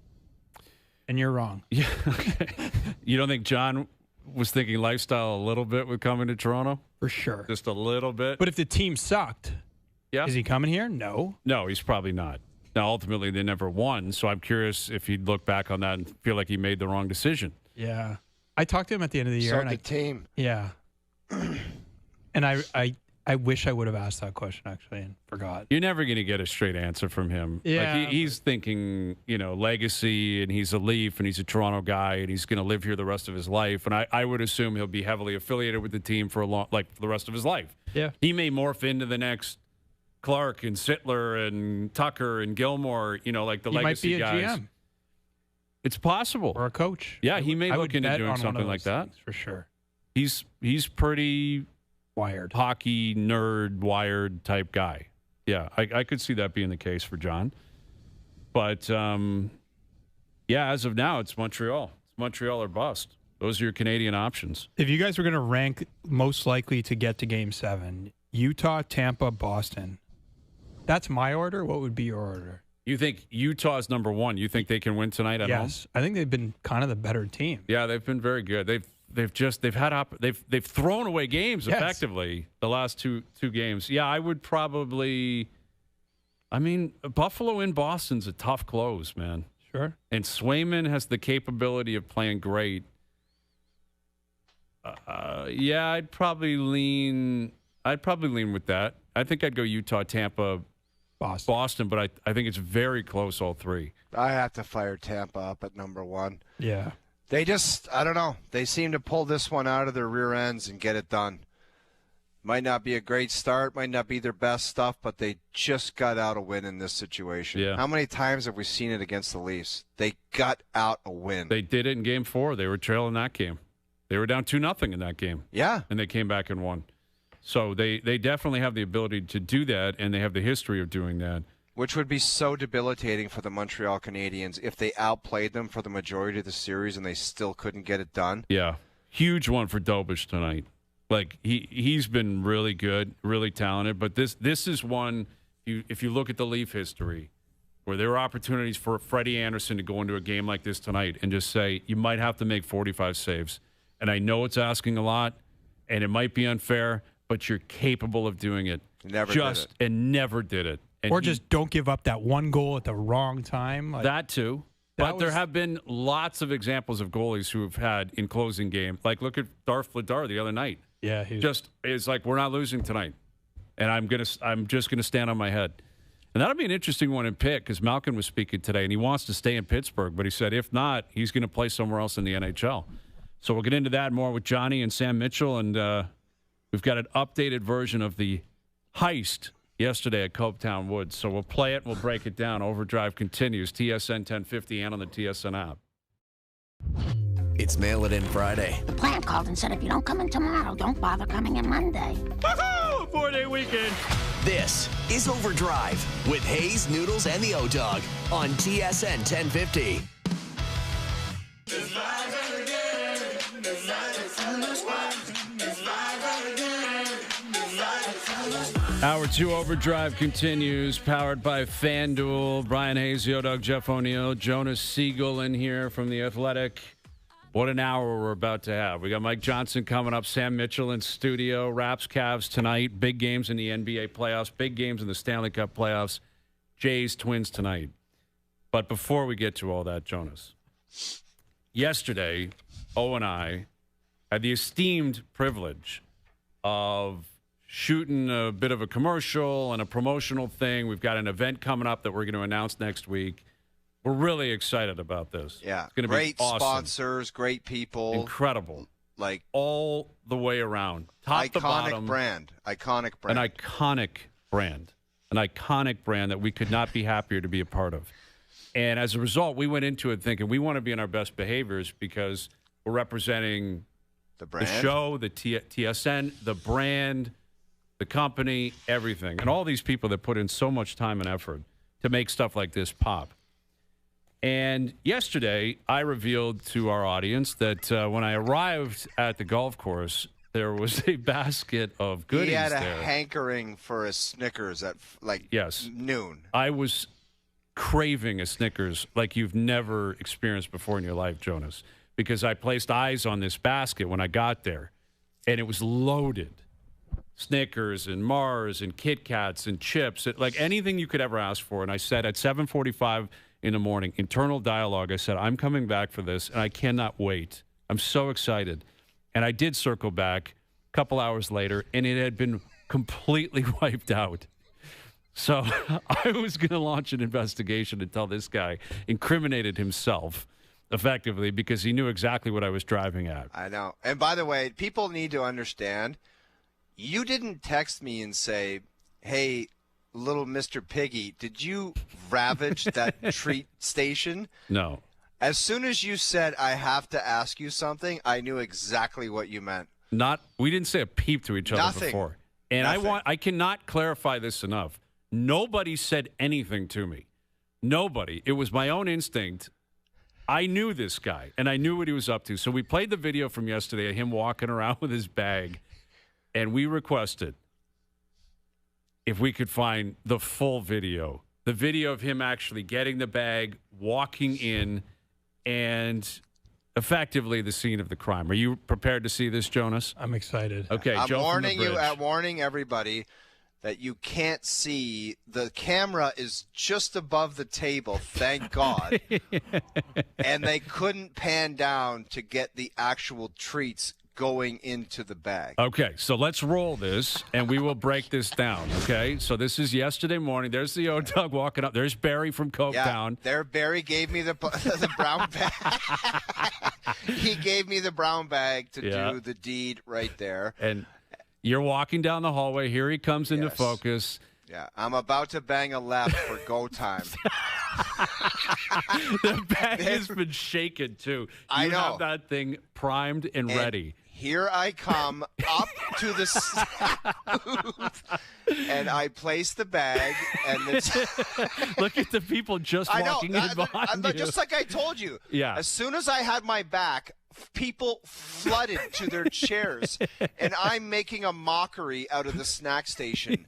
and you're wrong. Yeah. Okay. You don't think John was thinking lifestyle a little bit with coming to Toronto? For sure. Just a little bit? But if the team sucked, is he coming here? No. No, he's probably not. Now, ultimately, they never won, so I'm curious if he'd look back on that and feel like he made the wrong decision. Yeah. I talked to him at the end of the year. So and the team. Yeah. And I wish I would have asked that question, actually, and forgot. You're never going to get a straight answer from him. Yeah. Like he's thinking, legacy, and he's a Leaf, and he's a Toronto guy, and he's going to live here the rest of his life. And I would assume he'll be heavily affiliated with the team for for the rest of his life. Yeah. He may morph into the next Clark and Sittler and Tucker and Gilmore, like the legacy guys. He might be a GM. It's possible. Or a coach. Yeah, he may look into doing something like that. For sure. He's pretty wired, hockey nerd, wired type guy. Yeah, I could see that being the case for John. But as of now, it's Montreal. It's Montreal or bust. Those are your Canadian options. If you guys were going to rank most likely to get to Game 7, Utah, Tampa, Boston. That's my order. What would be your order? You think Utah's number one? You think they can win tonight at home? Yes, I think they've been kind of the better team. Yeah, they've been very good. They've thrown away games effectively the last two games. Yeah, I would probably. I mean, Buffalo in Boston's a tough close, man. Sure. And Swayman has the capability of playing great. Yeah, I'd probably lean with that. I think I'd go Utah, Tampa, Boston, but I think it's very close, all three. I have to fire Tampa up at number one. Yeah. They just, I don't know. They seem to pull this one out of their rear ends and get it done. Might not be a great start, might not be their best stuff, but they just got out a win in this situation. Yeah. How many times have we seen it against the Leafs? They got out a win. They did it in Game 4. They were trailing that game. They were down 2-0 in that game. Yeah. And they came back and won. So they definitely have the ability to do that, and they have the history of doing that. Which would be so debilitating for the Montreal Canadiens if they outplayed them for the majority of the series and they still couldn't get it done. Yeah. Huge one for Dobish tonight. Like, he's been really good, really talented. But this is one, if you look at the Leaf history, where there were opportunities for Freddie Anderson to go into a game like this tonight and just say, you might have to make 45 saves. And I know it's asking a lot, and it might be unfair, but you're capable of doing it. Never did it. And or just don't give up that one goal at the wrong time. Like, that too. But there have been lots of examples of goalies who have had in closing game. Like, look at Darth Vladar the other night. Yeah, it's like, we're not losing tonight, and I'm just gonna stand on my head. And that'll be an interesting one in Pitt because Malkin was speaking today, and he wants to stay in Pittsburgh, but he said if not, he's going to play somewhere else in the NHL. So we'll get into that more with Johnny and Sam Mitchell, and we've got an updated version of the heist yesterday at Copetown Woods. So we'll play it, and we'll break it down. OverDrive continues, TSN 1050 and on the TSN app. It's Mail It In Friday. The plant called and said if you don't come in tomorrow, don't bother coming in Monday. Woohoo! 4-day weekend. This is OverDrive with Hayes, Noodles, and the O-Dog on TSN 1050. Hour 2 OverDrive continues, powered by FanDuel. Brian Hayes, the O-Dog, Jeff O'Neill, Jonas Siegel in here from The Athletic. What an hour we're about to have. We got Mike Johnson coming up, Sam Mitchell in studio, Raps, Cavs tonight, big games in the NBA playoffs, big games in the Stanley Cup playoffs, Jays, Twins tonight. But before we get to all that, Jonas, yesterday, O and I had the esteemed privilege of shooting a bit of a commercial and a promotional thing. We've got an event coming up that we're going to announce next week. We're really excited about this. Yeah. It's going to be awesome. Sponsors, great people. Incredible. Like all the way around. Top to bottom. Iconic brand. An iconic brand. An iconic brand that we could not be happier to be a part of. And as a result, we went into it thinking we want to be in our best behaviors because we're representing the brand, the show, the TSN, the brand, the company, everything. And all these people that put in so much time and effort to make stuff like this pop. And yesterday, I revealed to our audience that when I arrived at the golf course, there was a basket of goodies there. He had a hankering for a Snickers at noon. I was craving a Snickers like you've never experienced before in your life, Jonas, because I placed eyes on this basket when I got there, and it was loaded. Snickers and Mars and Kit Kats and chips, like anything you could ever ask for. And I said at 7:45 in the morning, internal dialogue, I said, I'm coming back for this, and I cannot wait. I'm so excited. And I did circle back a couple hours later, and it had been completely wiped out. So I was going to launch an investigation until this guy incriminated himself effectively because he knew exactly what I was driving at. I know. And by the way, people need to understand, you didn't text me and say, hey, little Mr. Piggy, did you ravage that treat station? No. As soon as you said, I have to ask you something, I knew exactly what you meant. We didn't say a peep to each other before. And I cannot clarify this enough. Nobody said anything to me. Nobody. It was my own instinct. I knew this guy, and I knew what he was up to. So we played the video from yesterday of him walking around with his bag, and we requested if we could find the full video the video of him actually getting the bag, walking in, and effectively the scene of the crime. Are you prepared to see this, Jonas? I'm excited. Okay, I'm Joe from the bridge. warning everybody that you can't see. The camera is just above the table, thank God. And they couldn't pan down to get the actual treats going into the bag. Okay, so let's roll this, and we will break this down, okay? So this is yesterday morning. There's the O-Dog walking up. There's Barry from Coketown. Yeah, there Barry gave me the brown bag. He gave me the brown bag to do the deed right there. And you're walking down the hallway. Here he comes into focus. Yeah, I'm about to bang a left for go time. The bag has been shaken, too. I know. Have that thing primed and ready. Here I come up to the booth, and I place the bag, and look at the people just walking in behind you. Just like I told you. Yeah. As soon as I had my back, people flooded to their chairs, and I'm making a mockery out of the snack station.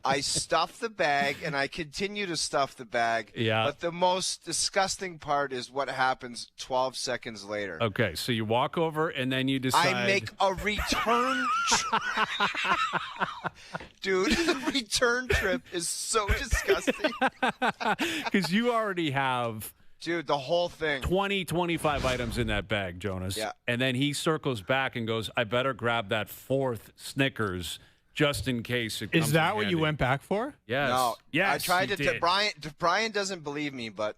I stuff the bag, and I continue to stuff the bag. Yeah. But the most disgusting part is what happens 12 seconds later. Okay, so you walk over, and then you decide. I make a return Dude, the return trip is so disgusting. Because you already have... Dude, the whole thing. 20, 25 items in that bag, Jonas. Yeah. And then he circles back and goes, I better grab that fourth Snickers just in case it comes Is that in what handy. you went back for? Yes. No. Yes, I tried he to. did. Brian doesn't believe me, but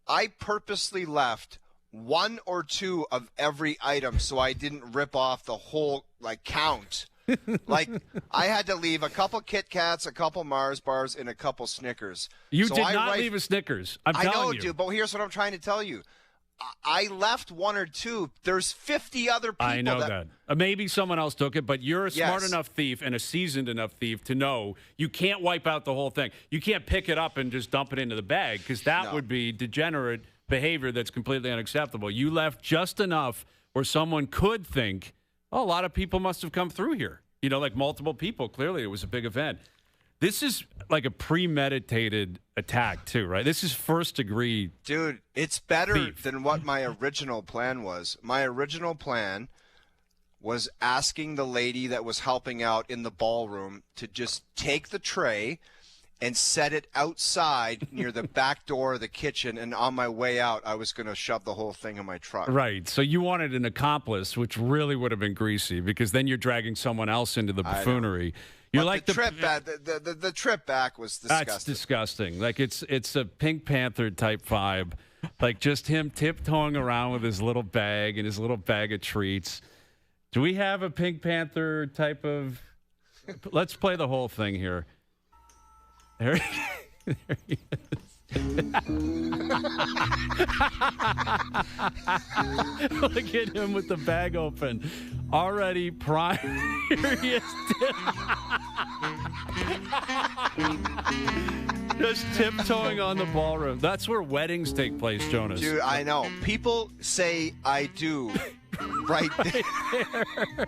I purposely left one or two of every item so I didn't rip off the whole count. Like, I had to leave a couple Kit Kats, a couple Mars bars, and a couple Snickers. You did not leave a Snickers. I'm telling you. I know, dude, but here's what I'm trying to tell you. I left one or two. There's 50 other people. I know that. Maybe someone else took it, but you're a smart enough thief and a seasoned enough thief to know you can't wipe out the whole thing. You can't pick it up and just dump it into the bag because that would be degenerate behavior that's completely unacceptable. You left just enough where someone could think, oh, a lot of people must have come through here. You know, like multiple people. Clearly, it was a big event. This is like a premeditated attack, too, right? This is first degree. Dude, it's better than what my original plan was. My original plan was asking the lady that was helping out in the ballroom to just take the tray and set it outside near the back door of the kitchen, and on my way out, I was going to shove the whole thing in my truck. Right. So you wanted an accomplice, which really would have been greasy, because then you're dragging someone else into the buffoonery. You're but like the trip back. The trip back was disgusting. That's disgusting. Like it's a Pink Panther type vibe, like just him tiptoeing around with his little bag and his little bag of treats. Do we have a Pink Panther type of? Let's play the whole thing here. There he is. Look at him with the bag open. Already prime. Here he is. Just tiptoeing on the ballroom. That's where weddings take place, Jonas. Dude, I know. People say I do right there.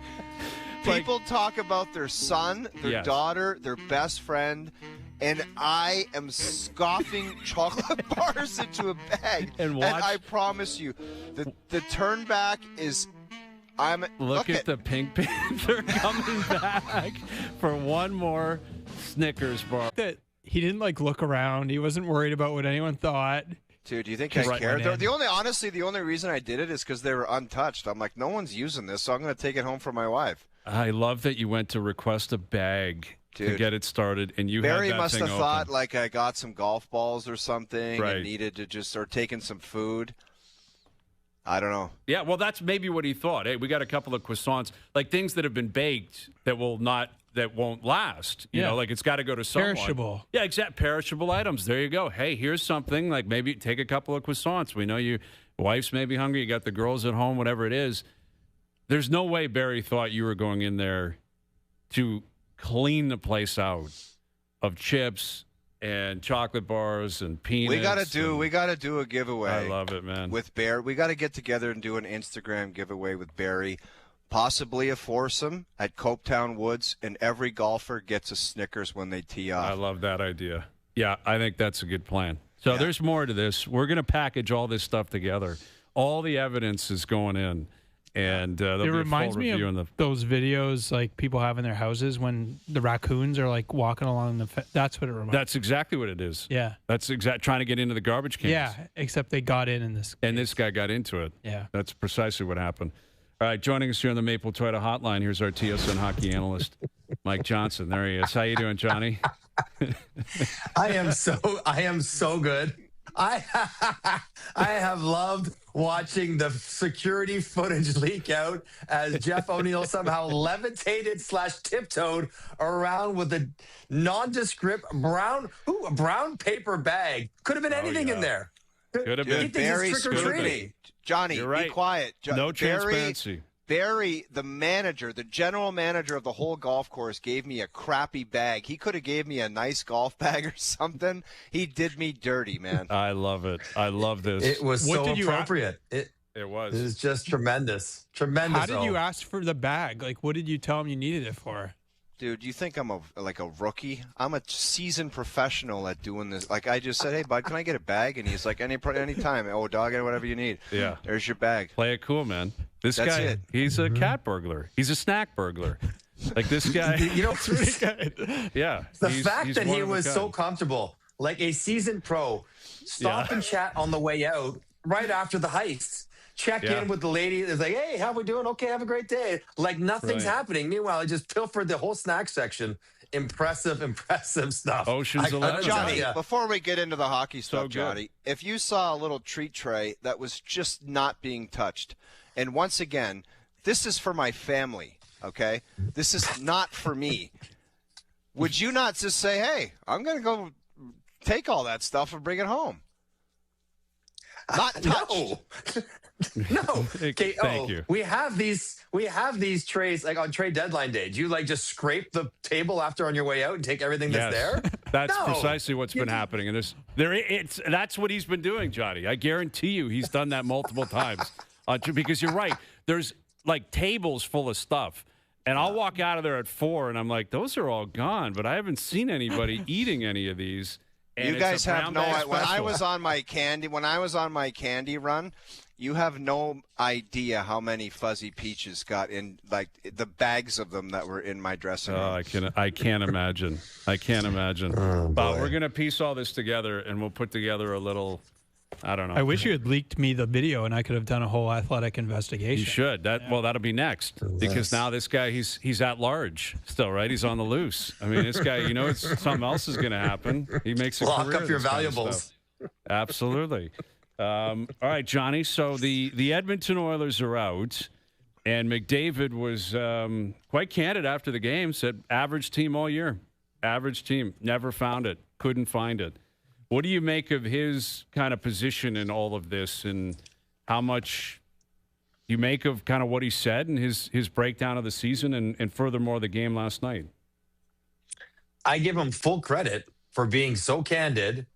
People talk about their son, their daughter, their best friend, and I am scoffing chocolate bars into a bag. And I promise you, the turn back is... Look at the Pink Panther coming back for one more Snickers bar. That he didn't look around. He wasn't worried about what anyone thought. Dude, do you think I cared? The only reason I did it is because they were untouched. I'm like, no one's using this, so I'm going to take it home for my wife. I love that you went to request a bag to get it started, and you Barry had that must thing have open. thought like I got some golf balls or something Right. and needed to just or taking some food. I don't know. Yeah, well, that's maybe what he thought. Hey, we got a couple of croissants, like things that have been baked that won't last. You know, like it's got to go to someone. Perishable. Yeah, exact perishable items. There you go. Hey, here's something like maybe take a couple of croissants. We know your wife's maybe hungry. You got the girls at home, whatever it is. There's no way Barry thought you were going in there to clean the place out of chips and chocolate bars and peanuts. We gotta do a giveaway. I love it, man. With Barry, we got to get together and do an Instagram giveaway with Barry, possibly a foursome at Coketown Woods, and every golfer gets a Snickers when they tee off. I love that idea. Yeah, I think that's a good plan. So there's more to this. We're going to package all this stuff together. All the evidence is going in. And it reminds me of those videos like people have in their houses when the raccoons are like walking along the that's what it reminds me. That's exactly what it is. Yeah. That's trying to get into the garbage cans. Yeah, except they got in this case. And this guy got into it. Yeah. That's precisely what happened. All right, joining us here on the Maple Toyota Hotline, here's our TSN hockey analyst, Mike Johnson. There he is. How you doing, Johnny? I am so good. I have loved watching the security footage leak out as Jeff O'Neill somehow levitated / tiptoed around with a nondescript brown paper bag. Could have been anything in there. Could have been. Very scrutiny. Johnny, You're right. Be quiet. No transparency. Barry, the general manager of the whole golf course, gave me a crappy bag. He could have gave me a nice golf bag or something. He did me dirty, man. I love it. I love this. It was so appropriate. It was. It was just tremendous. Tremendous. How did you ask for the bag? Like, what did you tell him you needed it for? Dude, you think I'm a rookie? I'm a seasoned professional at doing this. Like, I just said, hey, bud, can I get a bag? And he's like, anytime. Oh, dog, whatever you need. Yeah. There's your bag. Play it cool, man. That's guy, it. He's a cat burglar. He's a snack burglar. Like this guy. You know, yeah. The fact that he was so comfortable, like a seasoned pro, stop and chat on the way out right after the heist. Check in with the lady. It's like, hey, how we doing? Okay, have a great day. Like nothing's happening. Meanwhile, I just pilfered the whole snack section. Impressive stuff. Ocean's 11. Johnny, before we get into the hockey stuff, Johnny, if you saw a little treat tray that was just not being touched, and once again, this is for my family, okay? This is not for me. Would you not just say, hey, I'm going to go take all that stuff and bring it home? Not touched. No. Okay, thank you. We have these trays like on trade deadline day. Do you like just scrape the table after on your way out and take everything that's there? That's precisely what's been happening. And that's what he's been doing, Johnny. I guarantee you he's done that multiple times. Because you're right. There's like tables full of stuff. And I'll walk out of there at 4 and I'm like, those are all gone, but I haven't seen anybody eating any of these. And you guys have no idea. When I was on my candy run, you have no idea how many Fuzzy Peaches got in, like the bags of them that were in my dressing room. I can't imagine. I can't imagine. But we're gonna piece all this together, and we'll put together a little. I don't know. I wish you had leaked me the video, and I could have done a whole athletic investigation. You should. Well, that'll be next because now this guy he's at large still, right? He's on the loose. I mean, this guy, something else is going to happen. He makes a lock career up your of this valuables. Kind of stuff. Absolutely. All right, Johnny. So the Edmonton Oilers are out, and McDavid was quite candid after the game. Said average team all year. Average team. Never found it. Couldn't find it. What do you make of his kind of position in all of this, and how much you make of kind of what he said and his breakdown of the season and furthermore the game last night? I give him full credit for being so candid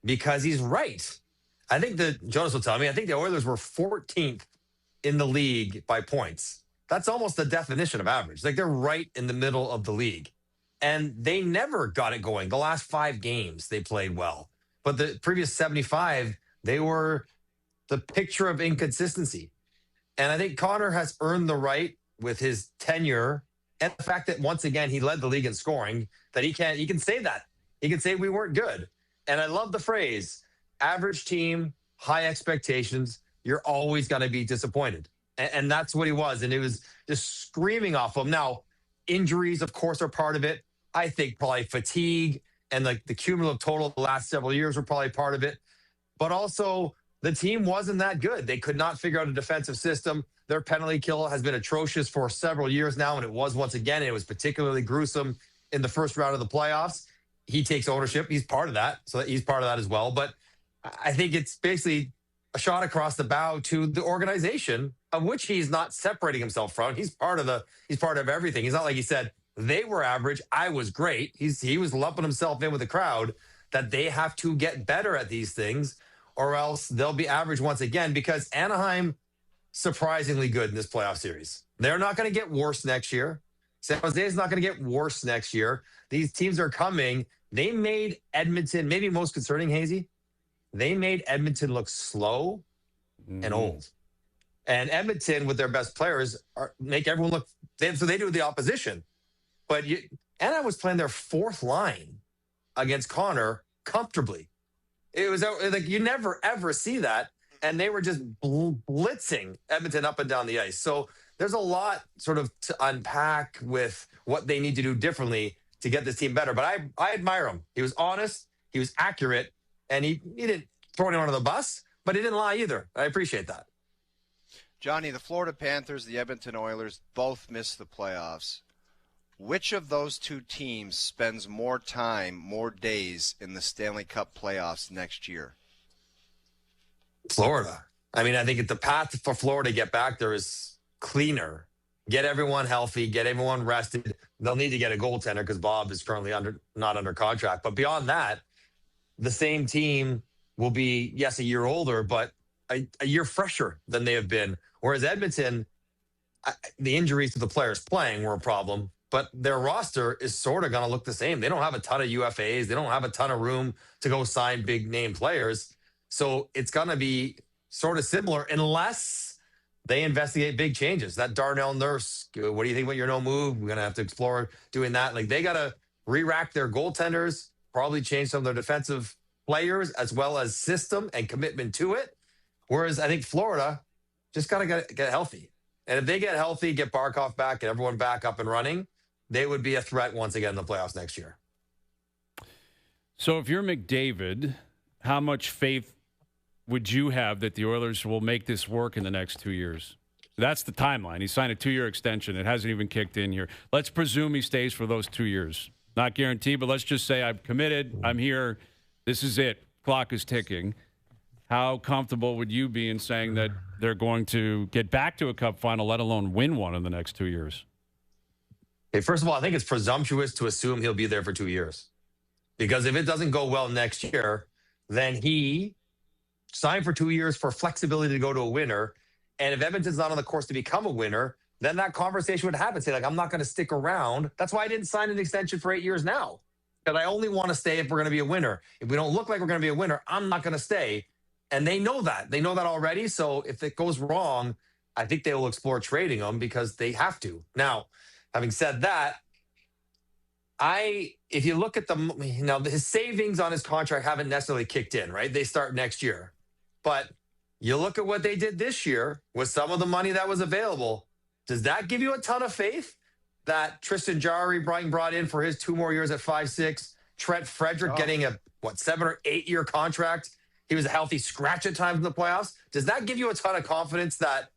because he's right. I think Jonas will tell me, I think the Oilers were 14th in the league by points. That's almost the definition of average. Like they're right in the middle of the league. And they never got it going. The last 5 games they played well. But the previous 75, they were the picture of inconsistency. And I think Connor has earned the right with his tenure and the fact that once again he led the league in scoring, that he can say that. He can say we weren't good. And I love the phrase, average team, high expectations, you're always going to be disappointed. And that's what he was. And it was just screaming off him. Now, injuries, of course, are part of it. I think probably fatigue and like the cumulative total of the last several years were probably part of it. But also, the team wasn't that good. They could not figure out a defensive system. Their penalty kill has been atrocious for several years now, and it was once again. It was particularly gruesome in the first round of the playoffs. He takes ownership. He's part of that, so he's part of that as well. But I think it's basically a shot across the bow to the organization, of which he's not separating himself from. He's part of everything. He's not like he said, they were average, I was great. He was lumping himself in with the crowd, that they have to get better at these things or else they'll be average once again, because Anaheim, surprisingly good in this playoff series. They're not going to get worse next year. San Jose is not going to get worse next year. These teams are coming They made Edmonton, maybe most concerning, Hazy, they made Edmonton look slow and old. And Edmonton, with their best players, make everyone look, so they do the opposition. But Anna was playing their fourth line against Connor comfortably. It was like you never, ever see that. And they were just blitzing Edmonton up and down the ice. So there's a lot sort of to unpack with what they need to do differently to get this team better. But I admire him. He was honest, he was accurate, and he didn't throw anyone under the bus, but he didn't lie either. I appreciate that. Johnny, the Florida Panthers, the Edmonton Oilers both missed the playoffs. Which of those two teams spends more time, more days in the Stanley Cup playoffs next year? Florida. I mean, I think the path for Florida to get back there is cleaner. Get everyone healthy, get everyone rested. They'll need to get a goaltender because Bob is currently not under contract. But beyond that, the same team will be, yes, a year older, but a year fresher than they have been. Whereas Edmonton, the injuries to the players playing were a problem, but their roster is sort of going to look the same. They don't have a ton of UFAs. They don't have a ton of room to go sign big name players. So it's going to be sort of similar unless they investigate big changes. That Darnell Nurse, what do you think about your no move? We're going to have to explore doing that. Like they got to re-rack their goaltenders, probably change some of their defensive players as well as system and commitment to it. Whereas I think Florida just got to get healthy. And if they get healthy, get Barkov back and everyone back up and running, they would be a threat once again in the playoffs next year. So if you're McDavid, how much faith would you have that the Oilers will make this work in the next 2 years? That's the timeline. He signed a 2-year extension. It hasn't even kicked in here. Let's presume he stays for those 2 years. Not guaranteed, but let's just say I'm committed. I'm here. This is it. Clock is ticking. How comfortable would you be in saying that they're going to get back to a cup final, let alone win one in the next 2 years? Okay, first of all, I think it's presumptuous to assume he'll be there for 2 years. Because if it doesn't go well next year, then he signed for 2 years for flexibility to go to a winner. And if Edmonton's not on the course to become a winner, then that conversation would happen. Say, like, I'm not going to stick around. That's why I didn't sign an extension for 8 years now. Because I only want to stay if we're going to be a winner. If we don't look like we're going to be a winner, I'm not going to stay. And they know that. They know that already. So if it goes wrong, I think they will explore trading him because they have to. Now, having said that, if you look at his savings on his contract haven't necessarily kicked in, right? They start next year. But you look at what they did this year with some of the money that was available. Does that give you a ton of faith that Tristan Jarry brought in for his 2 more years at 5'6", Trent Frederick getting a 7 or 8 year contract? He was a healthy scratch at times in the playoffs. Does that give you a ton of confidence that,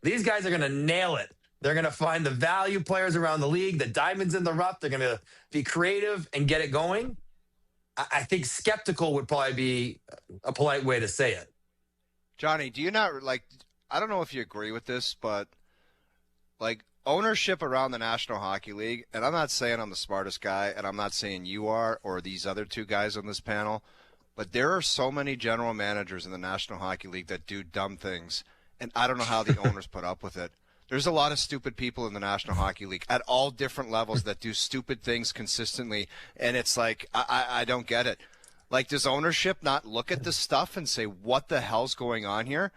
these guys are going to nail it? They're going to find the value players around the league, the diamonds in the rough. They're going to be creative and get it going. I think skeptical would probably be a polite way to say it. Johnny, do you not I don't know if you agree with this, but ownership around the National Hockey League, and I'm not saying I'm the smartest guy, and I'm not saying you are or these other two guys on this panel, but there are so many general managers in the National Hockey League that do dumb things, and I don't know how the owners put up with it. There's a lot of stupid people in the National Hockey League at all different levels that do stupid things consistently, and it's like, I don't get it. Does ownership not look at this stuff and say, what the hell's going on here?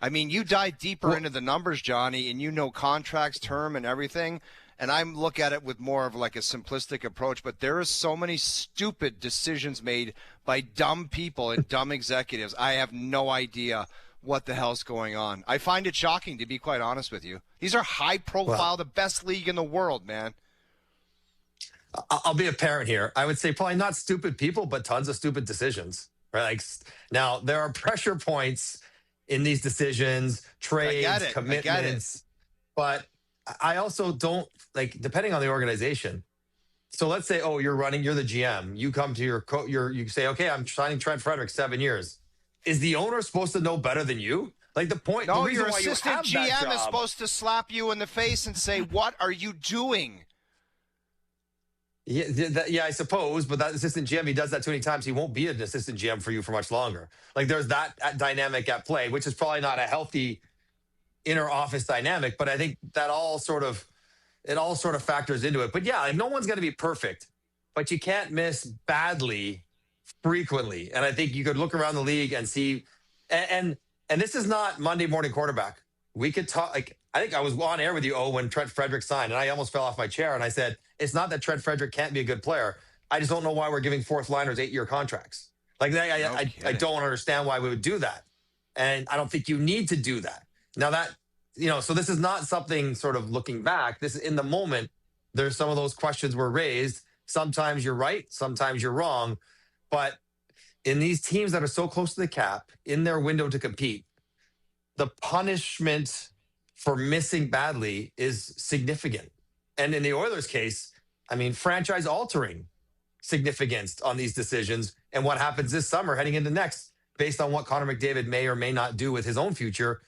I mean, you dive deeper into the numbers, Johnny, and you know contracts, term, and everything, and I look at it with more of a simplistic approach, but there are so many stupid decisions made by dumb people and dumb executives. I have no idea what the hell's going on. I find it shocking, to be quite honest with you. These are high profile, the best league in the world, man. I'll be a parent here. I would say probably not stupid people, but tons of stupid decisions. Right? Now, there are pressure points in these decisions, trades, commitments. But I also don't, depending on the organization. So let's say, you're the GM. You come to you say, okay, I'm signing Trent Frederick 7 years. Is the owner supposed to know better than you? No, your assistant GM is supposed to slap you in the face and say, what are you doing? Yeah, I suppose, but that assistant GM, he does that too many times. He won't be an assistant GM for you for much longer. There's that dynamic at play, which is probably not a healthy inner office dynamic, but I think that all sort of factors into it. But yeah, no one's going to be perfect. but you can't miss badly frequently. And I think you could look around the league and see, and this is not Monday morning quarterback. We could talk, like, I think I was on air with you, when Trent Frederick signed, and I almost fell off my chair. And I said, it's not that Trent Frederick can't be a good player. I just don't know why we're giving fourth liners 8-year contracts. Like, I don't understand why we would do that. And I don't think you need to do that. Now that, so this is not something sort of looking back. This is in the moment. There's some of those questions were raised. Sometimes you're right. Sometimes you're wrong. But in these teams that are so close to the cap, in their window to compete, the punishment for missing badly is significant. And in the Oilers' case, I mean, franchise-altering significance on these decisions and what happens this summer heading into next based on what Connor McDavid may or may not do with his own future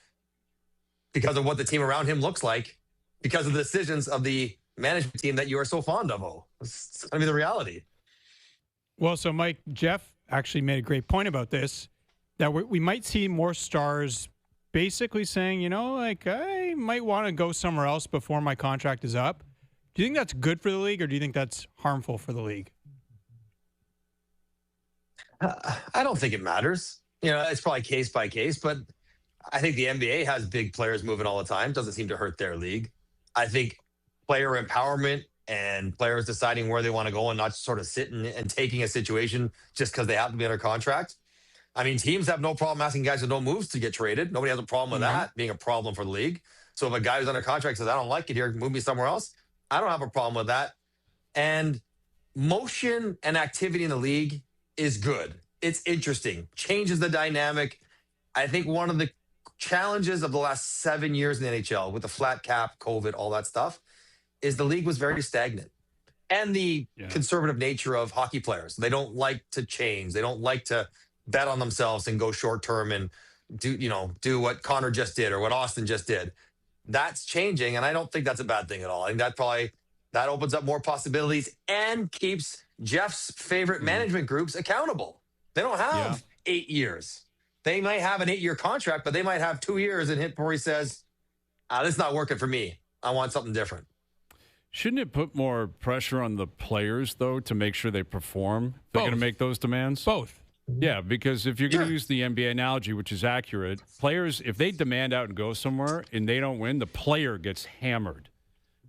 because of what the team around him looks like, because of the decisions of the management team that you are so fond of. It's going to be the reality. Well, so Mike, Jeff actually made a great point about this, that we might see more stars basically saying, I might want to go somewhere else before my contract is up. Do you think that's good for the league, or do you think that's harmful for the league? I don't think it matters. It's probably case by case, but I think the NBA has big players moving all the time. Doesn't seem to hurt their league. I think player empowerment and players deciding where they want to go and not sort of sitting and taking a situation just because they happen to be under contract. I mean, teams have no problem asking guys with no moves to get traded. Nobody has a problem with that being a problem for the league. So if a guy who's under contract says, I don't like it here, move me somewhere else, I don't have a problem with that. And motion and activity in the league is good. It's interesting. Changes the dynamic. I think one of the challenges of the last 7 years in the NHL with the flat cap, COVID, all that stuff, is the league was very stagnant. And the conservative nature of hockey players. They don't like to change. They don't like to bet on themselves and go short term and do what Connor just did or what Austin just did. That's changing, and I don't think that's a bad thing at all. I think that opens up more possibilities and keeps Jeff's favorite management groups accountable. They don't have 8 years. They might have an 8-year contract, but they might have 2 years and hit before he says, this is not working for me. I want something different. Shouldn't it put more pressure on the players, though, to make sure they perform? They're going to make those demands? Both. Yeah, because if you're going to use the NBA analogy, which is accurate, players, if they demand out and go somewhere and they don't win, the player gets hammered.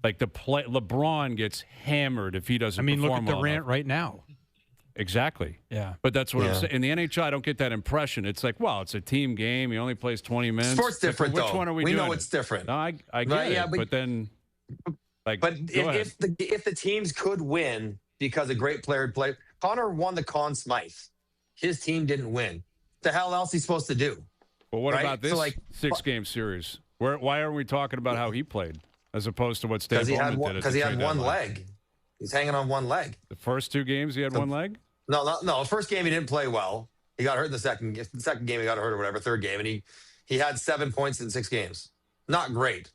Like LeBron gets hammered if he doesn't perform well. Look at Durant right now. Exactly. Yeah. But that's what I'm saying. In the NHL, I don't get that impression. It's like, well, it's a team game. He only plays 20 minutes. Sport's different, Which though. one are we doing? We know it's different. No, I get it. But then, if the teams could win because a great player played, Connor won the Conn Smythe. His team didn't win. The hell else is he supposed to do? Well, what about this 6-game series? Why aren't we talking about how he played as opposed to what Stan Bowman did? Because he had one leg. He's hanging on one leg. The first 2 games he had one leg? No. The first game he didn't play well. He got hurt in the second game. He got hurt or whatever. Third game, and he had 7 points in 6 games. Not great,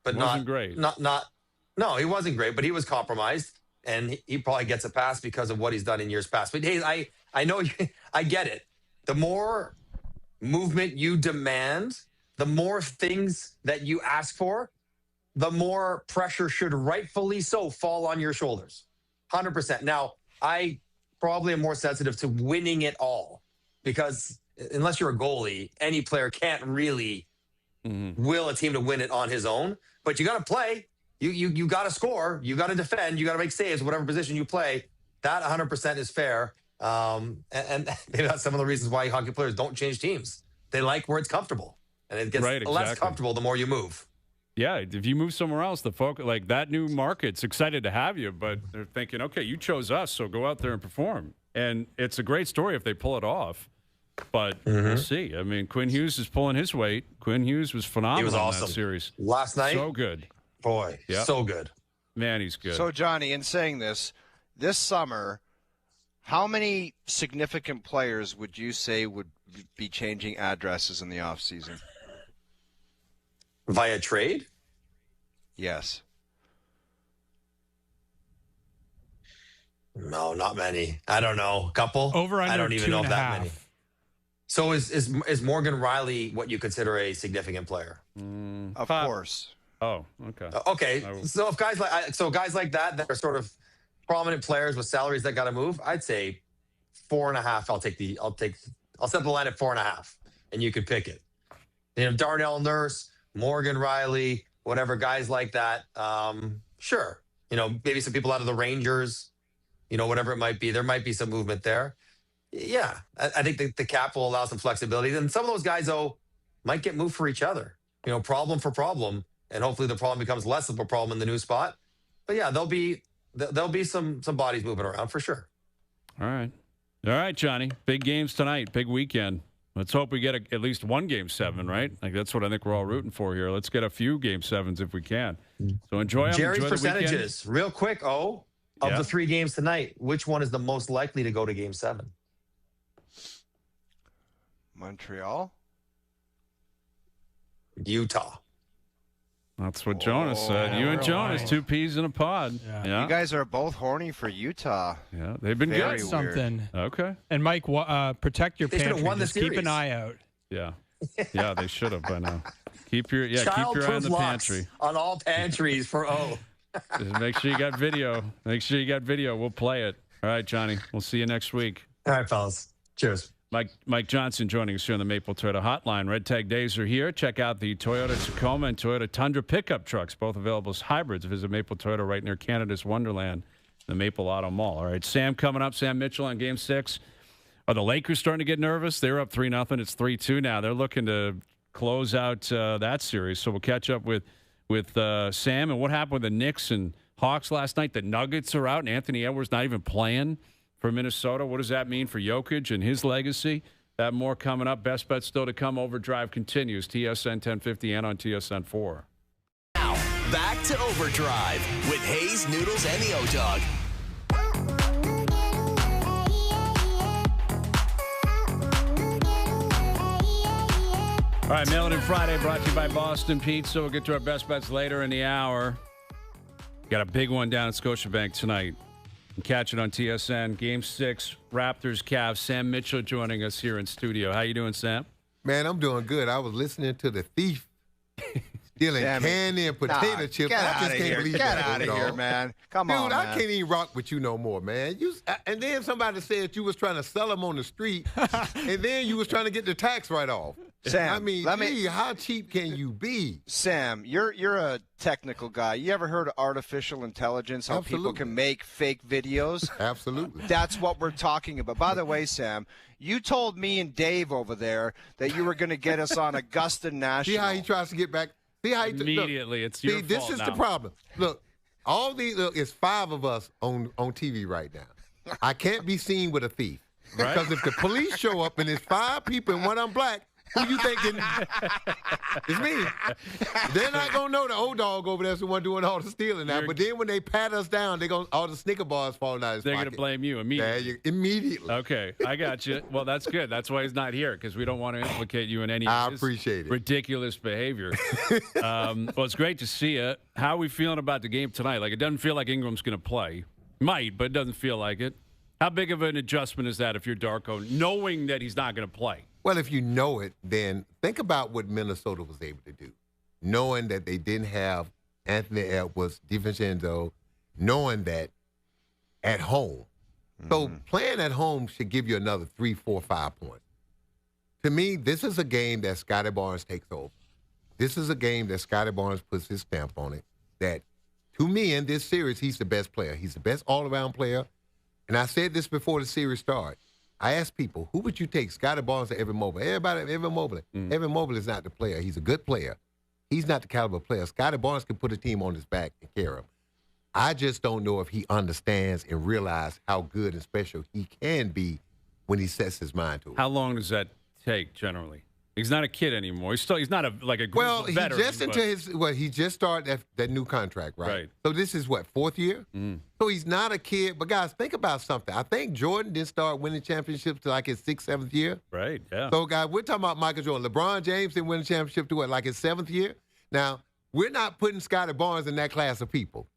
but wasn't great. No, he wasn't great, but he was compromised, and he probably gets a pass because of what he's done in years past. But hey, I know I get it. The more movement you demand, the more things that you ask for, the more pressure should rightfully so fall on your shoulders. 100%. Now, I probably am more sensitive to winning it all because unless you're a goalie, any player can't really will a team to win it on his own. But you got to play. You got to score. You got to defend. You got to make saves, whatever position you play. That 100% is fair. And maybe that's some of the reasons why hockey players don't change teams. They like where it's comfortable. And it gets less comfortable the more you move. Yeah, if you move somewhere else, the folk like that new market's excited to have you, but they're thinking, okay, you chose us, so go out there and perform. And it's a great story if they pull it off, but we'll see. I mean, Quinn Hughes is pulling his weight. Quinn Hughes was phenomenal. He was awesome in that series last night. So good, boy, so good. Man, he's good. So Johnny, in saying this summer, how many significant players would you say would be changing addresses in the offseason? Via trade? Yes. No, not many. I don't know. A couple? Over under I don't even know if that 2.5. many. So is Morgan Riley what you consider a significant player? Of course. Oh, okay. Okay. So if guys like that are sort of prominent players with salaries that got to move, I'd say 4.5. I'll set the line at 4.5, and you could pick it. Darnell Nurse, Morgan Riley, whatever, guys like that. Sure. Maybe some people out of the Rangers, whatever it might be. There might be some movement there. Yeah. I think the cap will allow some flexibility. And some of those guys, though, might get moved for each other, problem for problem. And hopefully the problem becomes less of a problem in the new spot. But yeah, there'll be some bodies moving around for sure. All right, Johnny. Big games tonight. Big weekend. Let's hope we get at least one Game 7, right? That's what I think we're all rooting for here. Let's get a few Game 7s if we can. So enjoy them. Jerry's enjoy percentages, real quick. Of the 3 games tonight, which one is the most likely to go to Game 7? Montreal? Utah. That's what Jonas said. You and Jonas, 2 peas in a pod. Yeah. You guys are both horny for Utah. Yeah, they've been Very good. Something. Okay. And Mike, protect your They should have pantry. won the Just keep an series. eye out. Yeah. Yeah, they should have by now. Keep your eye on the locks pantry. on all pantries for O. Just make sure you got video. We'll play it. All right, Johnny. We'll see you next week. All right, fellas. Cheers. Mike Johnson joining us here on the Maple Toyota Hotline. Red Tag Days are here. Check out the Toyota Tacoma and Toyota Tundra pickup trucks, both available as hybrids. Visit Maple Toyota right near Canada's Wonderland, the Maple Auto Mall. All right, Sam coming up. Sam Mitchell on Game 6. Are the Lakers starting to get nervous? They're up 3-0. It's 3-2 now. They're looking to close out that series. So we'll catch up with Sam and what happened with the Knicks and Hawks last night. The Nuggets are out, and Anthony Edwards not even playing for Minnesota. What does that mean for Jokic and his legacy? That more coming up. Best bet still to come. OverDrive continues. TSN 1050 and on TSN 4. Now, back to OverDrive with Hayes, Noodles, and the O-Dog. All right, Mail It In Friday brought to you by Boston Pizza. We'll get to our best bets later in the hour. Got a big one down at Scotiabank tonight. You can catch it on TSN. Game 6, Raptors, Cavs. Sam Mitchell joining us here in studio. How you doing, Sam? Man, I'm doing good. I was listening to the thief stealing candy and potato chips. I just can't believe that. Get out of here, man. Come Dude, on, I man. can't even rock with you no more, man. And then somebody said you was trying to sell them on the street, and then you was trying to get the tax write-off. Sam, I mean, how cheap can you be? Sam, you're a technical guy. You ever heard of artificial intelligence, how people can make fake videos? Absolutely. That's what we're talking about. By the way, Sam, you told me and Dave over there that you were going to get us on Augusta National. See how he tries to get back? See how he Immediately, it's your fault this is now. the problem. Look, it's 5 of us on TV right now. I can't be seen with a thief. Right. Because if the police show up and there's 5 people and one I'm black, who you thinking? It's me. They're not gonna know the old dog over there's the one doing all the stealing now. But then when they pat us down, all the Snicker bars falling out of his They're pocket. going to blame you immediately. Immediately. Okay, I got you. Well, that's good. That's why he's not here, because we don't want to implicate you in any I of his appreciate it. ridiculous behavior. Well, it's great to see you. How are we feeling about the game tonight? Like, it doesn't feel like Ingram's going to play. Might, but it doesn't feel like it. How big of an adjustment is that if you're Darko, knowing that he's not going to play? Well, if you know it, then think about what Minnesota was able to do. Knowing that they didn't have Anthony Edwards, DiVincenzo, knowing that at home. So playing at home should give you another 3, 4, 5 points. To me, this is a game that Scotty Barnes takes over. This is a game that Scotty Barnes puts his stamp on it. That, to me, in this series, he's the best player. He's the best all-around player. And I said this before the series started. I asked people, who would you take, Scotty Barnes or Evan Mobley? Everybody, Evan Mobley. Evan Mobley is not the player. He's a good player. He's not the caliber player. Scotty Barnes can put a team on his back and carry him. I just don't know if he understands and realizes how good and special he can be when he sets his mind to it. How long does that take generally? He's not a kid anymore. He's not a Well, veteran. He just started that new contract, right? So this is what, 4th year? So he's not a kid. But guys, think about something. I think Jordan didn't start winning championships till like his 6th, 7th year. Right, yeah. So guys, we're talking about Michael Jordan. LeBron James didn't win a championship to what, like his 7th year? Now, we're not putting Scotty Barnes in that class of people.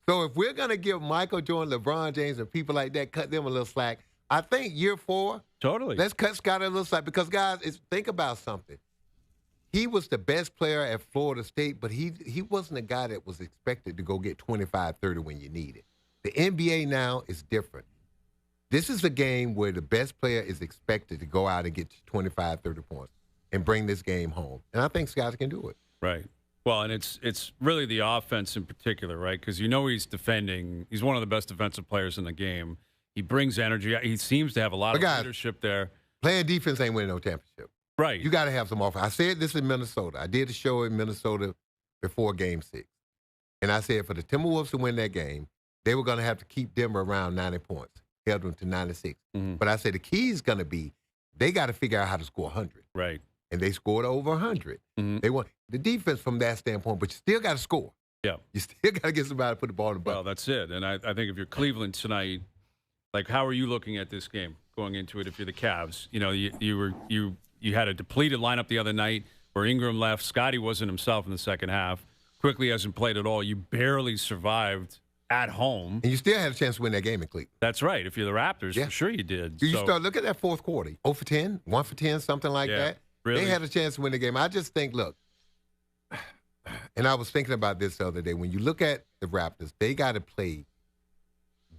So if we're going to give Michael Jordan, LeBron James, and people like that, cut them a little slack, I think year 4, totally. Let's cut Scotty a little slack because, guys, think about something. He was the best player at Florida State, but he wasn't a guy that was expected to go get 25, 30 when you need it. The NBA now is different. This is a game where the best player is expected to go out and get 25, 30 points and bring this game home. And I think Scott can do it. Right. Well, and it's really the offense in particular, right? Because he's defending. He's one of the best defensive players in the game. He brings energy. He seems to have a lot of leadership there. Playing defense ain't winning no championship. Right. You got to have some offense. I said this in Minnesota. I did a show in Minnesota before Game 6. And I said for the Timberwolves to win that game, they were going to have to keep Denver around 90 points. Held them to 96. But I said the key is going to be they got to figure out how to score 100. Right. And they scored over 100. They want the defense from that standpoint, but you still got to score. Yeah. You still got to get somebody to put the ball in the bucket. Well, that's it. And I think if you're Cleveland tonight, like how are you looking at this game going into it if you're the Cavs? You had a depleted lineup the other night where Ingram left. Scotty wasn't himself in the second half. Quickly hasn't played at all. You barely survived at home. And you still had a chance to win that game in Cleveland. That's right. If you're the Raptors, for sure you did. You start look at that fourth quarter. 0 for 10, 1 for 10, something like that. Really? They had a chance to win the game. I just think, look, and I was thinking about this the other day. When you look at the Raptors, they got to play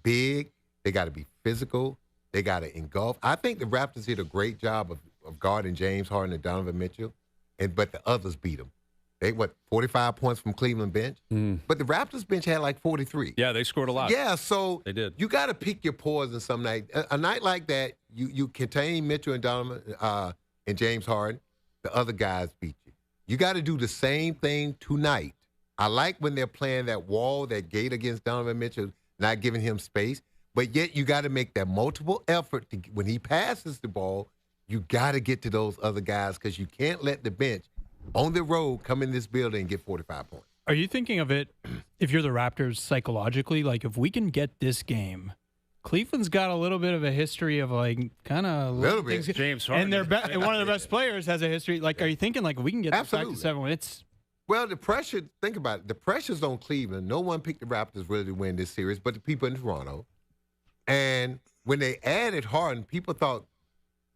big. They got to be physical. They got to engulf. I think the Raptors did a great job of guarding James Harden and Donovan Mitchell, but the others beat them. They, 45 points from Cleveland bench? But the Raptors bench had like 43. Yeah, they scored a lot. Yeah, so they did. You got to pick your poison some night. A night like that, you contain Mitchell and Donovan and James Harden. The other guys beat you. You got to do the same thing tonight. I like when they're playing that wall, that gate against Donovan Mitchell, not giving him space. But yet you got to make that multiple effort when he passes the ball, you got to get to those other guys because you can't let the bench on the road come in this building and get 45 points. Are you thinking of it, if you're the Raptors psychologically, like if we can get this game, Cleveland's got a little bit of a history of like kind of little bit. James Harden. And one of their best players has a history. Like, are you thinking like if we can get this back to 7 wins? Well, the pressure, think about it. The pressure's on Cleveland. No one picked the Raptors really to win this series, but the people in Toronto. And when they added Harden, people thought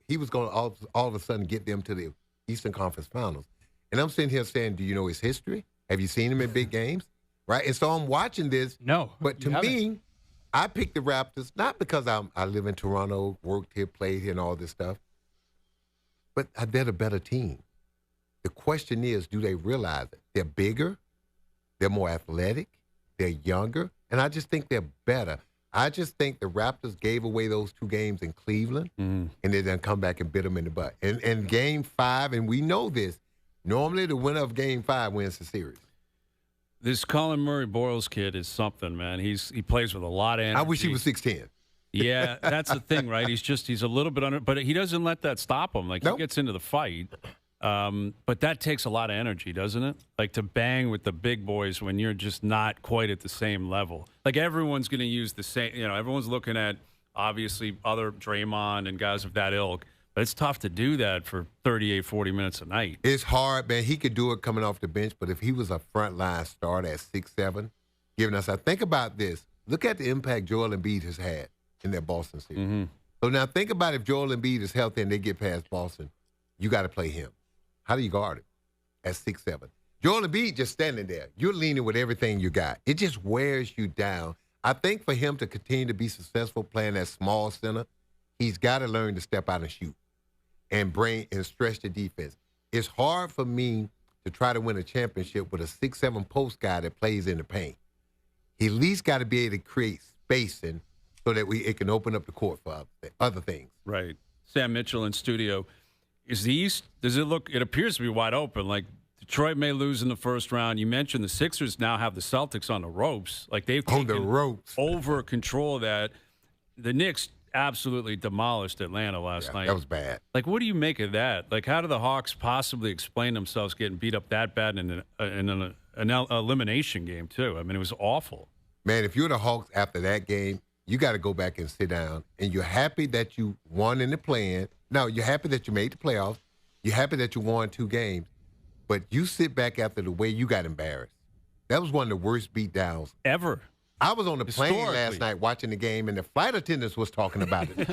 he was going to all of a sudden get them to the Eastern Conference Finals. And I'm sitting here saying, do you know his history? Have you seen him in big games? Right? And so I'm watching this. No. But to me, I picked the Raptors, not because I live in Toronto, worked here, played here, and all this stuff, but they're the better team. The question is, do they realize it? They're bigger, they're more athletic, they're younger, and I just think they're better. I just think the Raptors gave away those 2 games in Cleveland, and they then come back and bit them in the butt. And Game 5, and we know this, normally the winner of Game 5 wins the series. This Colin Murray-Boyles kid is something, man. He plays with a lot of energy. I wish he was 6'10". Yeah, that's the thing, right? He's a little bit under, but he doesn't let that stop him. Like, Nope. He gets into the fight. But that takes a lot of energy, doesn't it? Like to bang with the big boys when you're just not quite at the same level. Like everyone's going to use the same, everyone's looking at obviously other Draymond and guys of that ilk, but it's tough to do that for 38, 40 minutes a night. It's hard, man. He could do it coming off the bench, but if he was a frontline starter at 6'7", giving us, think about this. Look at the impact Joel Embiid has had in that Boston series. So now think about if Joel Embiid is healthy and they get past Boston, you got to play him. How do you guard it at 6'7"? Joel Embiid just standing there. You're leaning with everything you got. It just wears you down. I think for him to continue to be successful playing that small center, he's got to learn to step out and shoot and bring and stretch the defense. It's hard for me to try to win a championship with a 6'7" post guy that plays in the paint. He at least got to be able to create spacing so that it can open up the court for other things. Right. Sam Mitchell in studio. Is the East, it appears to be wide open. Like Detroit may lose in the first round. You mentioned the Sixers now have the Celtics on the ropes. Like they've taken over control of that. The Knicks absolutely demolished Atlanta last night. That was bad. Like, what do you make of that? Like, how do the Hawks possibly explain themselves getting beat up that bad in an elimination game, too? I mean, it was awful. Man, if you're the Hawks after that game, you got to go back and sit down. And you're happy that you won in the play-in. No, you're happy that you made the playoffs. You're happy that you won 2 games. But you sit back after the way you got embarrassed. That was one of the worst beatdowns ever. I was on the plane last night watching the game, and the flight attendants was talking about it.